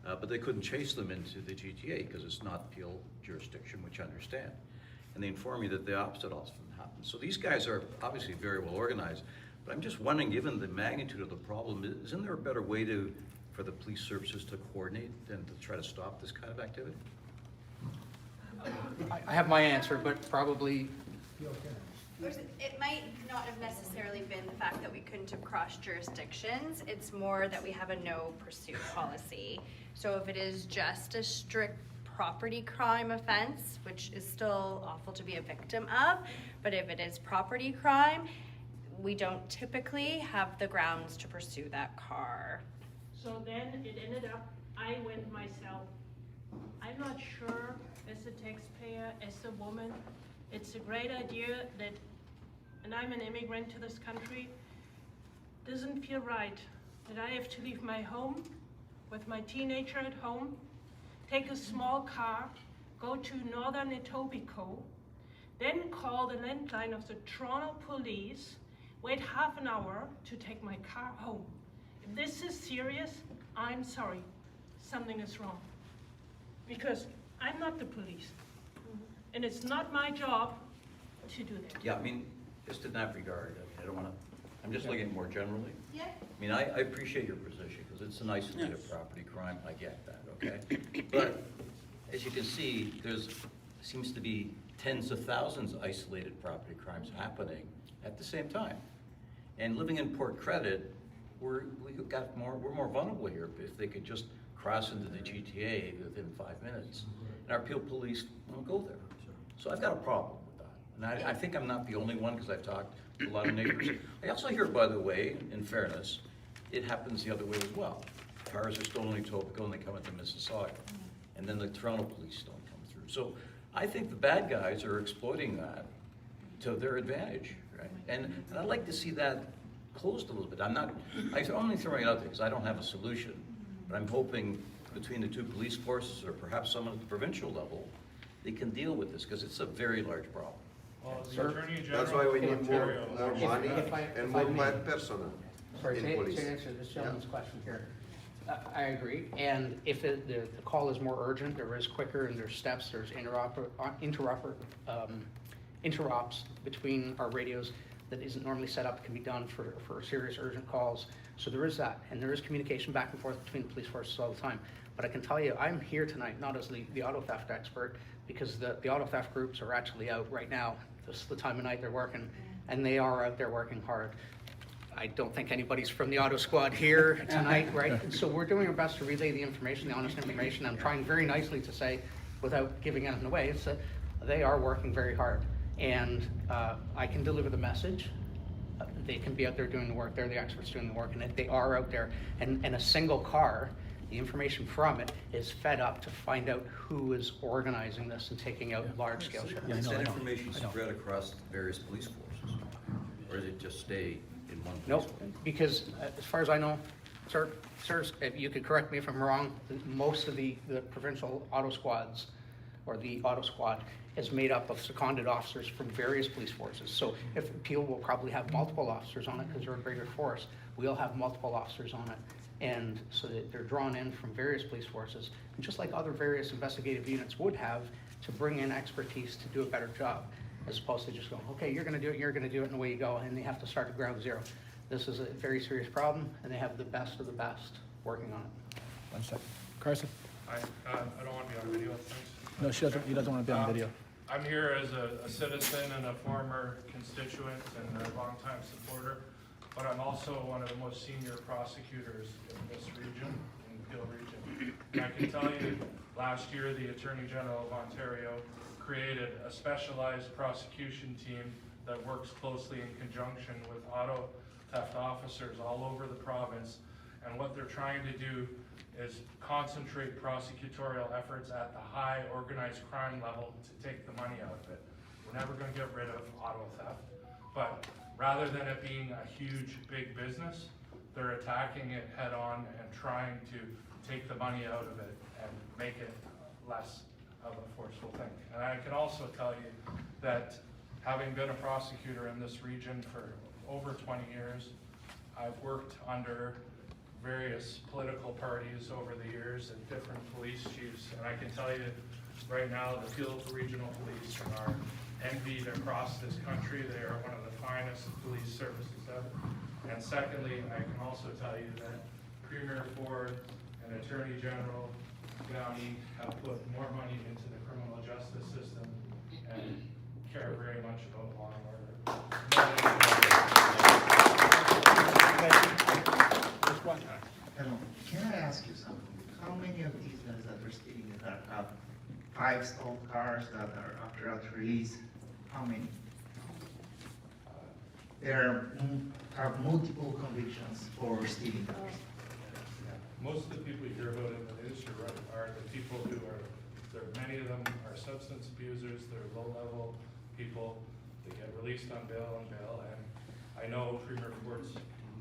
But they couldn't chase them into the GTA because it's not Peel jurisdiction, which I understand. And they informed me that the opposite often happens. So these guys are obviously very well organized, but I'm just wondering, given the magnitude of the problem, isn't there a better way for the police services to coordinate and to try to stop this kind of activity? I have my answer, but probably It might not have necessarily been the fact that we couldn't have crossed jurisdictions. It's more that we have a no pursuit policy. So if it is just a strict property crime offense, which is still awful to be a victim of, but if it is property crime, we don't typically have the grounds to pursue that car. So then it ended up, I went myself. I'm not sure as a taxpayer, as a woman, it's a great idea that, and I'm an immigrant to this country, doesn't feel right that I have to leave my home with my teenager at home, take a small car, go to northern Etobicoke, then call the landline of the Toronto police, wait half an hour to take my car home. If this is serious, I'm sorry, something is wrong. Because I'm not the police, and it's not my job to do that. Yeah, I mean, just in that regard, I don't want to, I'm just looking more generally. Yeah. I mean, I appreciate your position, because it's an isolated property crime, I get that, okay? But, as you can see, seems to be tens of thousands of isolated property crimes happening at the same time. And living in Port Credit, we're more vulnerable here. If they could just cross into the GTA within 5 minutes, and our Peel Police won't go there. So I've got a problem with that. And I think I'm not the only one, because I've talked to a lot of neighbors. I also hear, by the way, in fairness, it happens the other way as well. Cars are stolen in Etobicoke and they come into Mississauga, and then the Toronto police don't come through. So I think the bad guys are exploiting that to their advantage, right? And I'd like to see that closed a little bit. I'm only throwing it out there because I don't have a solution, but I'm hoping between the two police forces, or perhaps someone at the provincial level, they can deal with this, because it's a very large problem. That's why we need more money and more personnel. Sorry, in to police. answer this gentleman's question here, I agree, and if the call is more urgent, or is quicker, and there's steps, there's interops between our radios that isn't normally set up, can be done for serious urgent calls. So there is that, and there is communication back and forth between the police forces all the time. But I can tell you, I'm here tonight not as the auto theft expert, because the auto theft groups are actually out right now. This is the time of night they're working, and they are out there working hard. I don't think anybody's from the auto squad here tonight, right? So we're doing our best to relay the information, the honest information. I'm trying very nicely to say, without giving anything away, it's that they are working very hard. And I can deliver the message. They can be out there doing the work. They're the experts doing the work, and they are out there. And a single car, the information from it is fed up to find out who is organizing this and taking out large-scale shipments. Is that information spread across various police forces? Or does it just stay in one police Nope, force? because as far as I know, sir, if you could correct me if I'm wrong, most of the provincial auto squads, or the auto squad, is made up of seconded officers from various police forces. So if Peel will probably have multiple officers on it, because they're a greater force, we'll have multiple officers on it. And so that they're drawn in from various police forces, and just like other various investigative units would have, to bring in expertise to do a better job, as opposed to just going, okay, you're gonna do it, and away you go, and they have to start at ground zero. This is a very serious problem, and they have the best of the best working on it. 1 second. Carson? I don't want to be on video, thanks. No, he doesn't want to be on video. I'm here as a citizen and a former constituent and a longtime supporter, but I'm also one of the most senior prosecutors in this region, in the Peel region. And I can tell you, last year, the Attorney General of Ontario created a specialized prosecution team that works closely in conjunction with auto theft officers all over the province. And what they're trying to do is concentrate prosecutorial efforts at the high organized crime level to take the money out of it. We're never going to get rid of auto theft, but rather than it being a huge, big business, they're attacking it head on and trying to take the money out of it and make it less of a forceful thing. And I can also tell you that having been a prosecutor in this region for over 20 years, I've worked under various political parties over the years and different police chiefs, and I can tell you right now the Peel Regional Police are envied across this country. They are one of the finest police services ever. And secondly, I can also tell you that Premier Ford and Attorney General Downey have put more money into the criminal justice system and care very much about law and order. Hello, can I ask you something? How many of these guys that are stealing that have 5 stalled cars that are after release? How many? Have multiple convictions for stealing cars. Most of the people you hear about in the news, you're right, are the people who many of them are substance abusers, they're low-level people, they get released on bail and I know Premier Ford's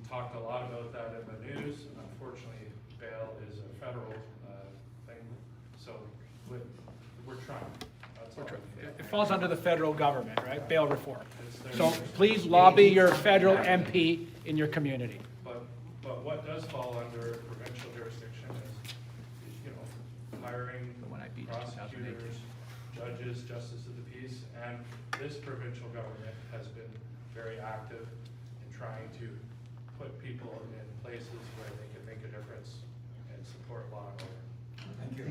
talked a lot about that in the news. Unfortunately, bail is a federal thing, so we're trying. That's all. It falls under the federal government, right? Bail reform. It's So their- please lobby your federal MP in your community. But what does fall under provincial jurisdiction is, hiring prosecutors, judges, justice of the peace, and this provincial government has been very active in trying to put people in places where they can make a difference and support law and order. Thank you.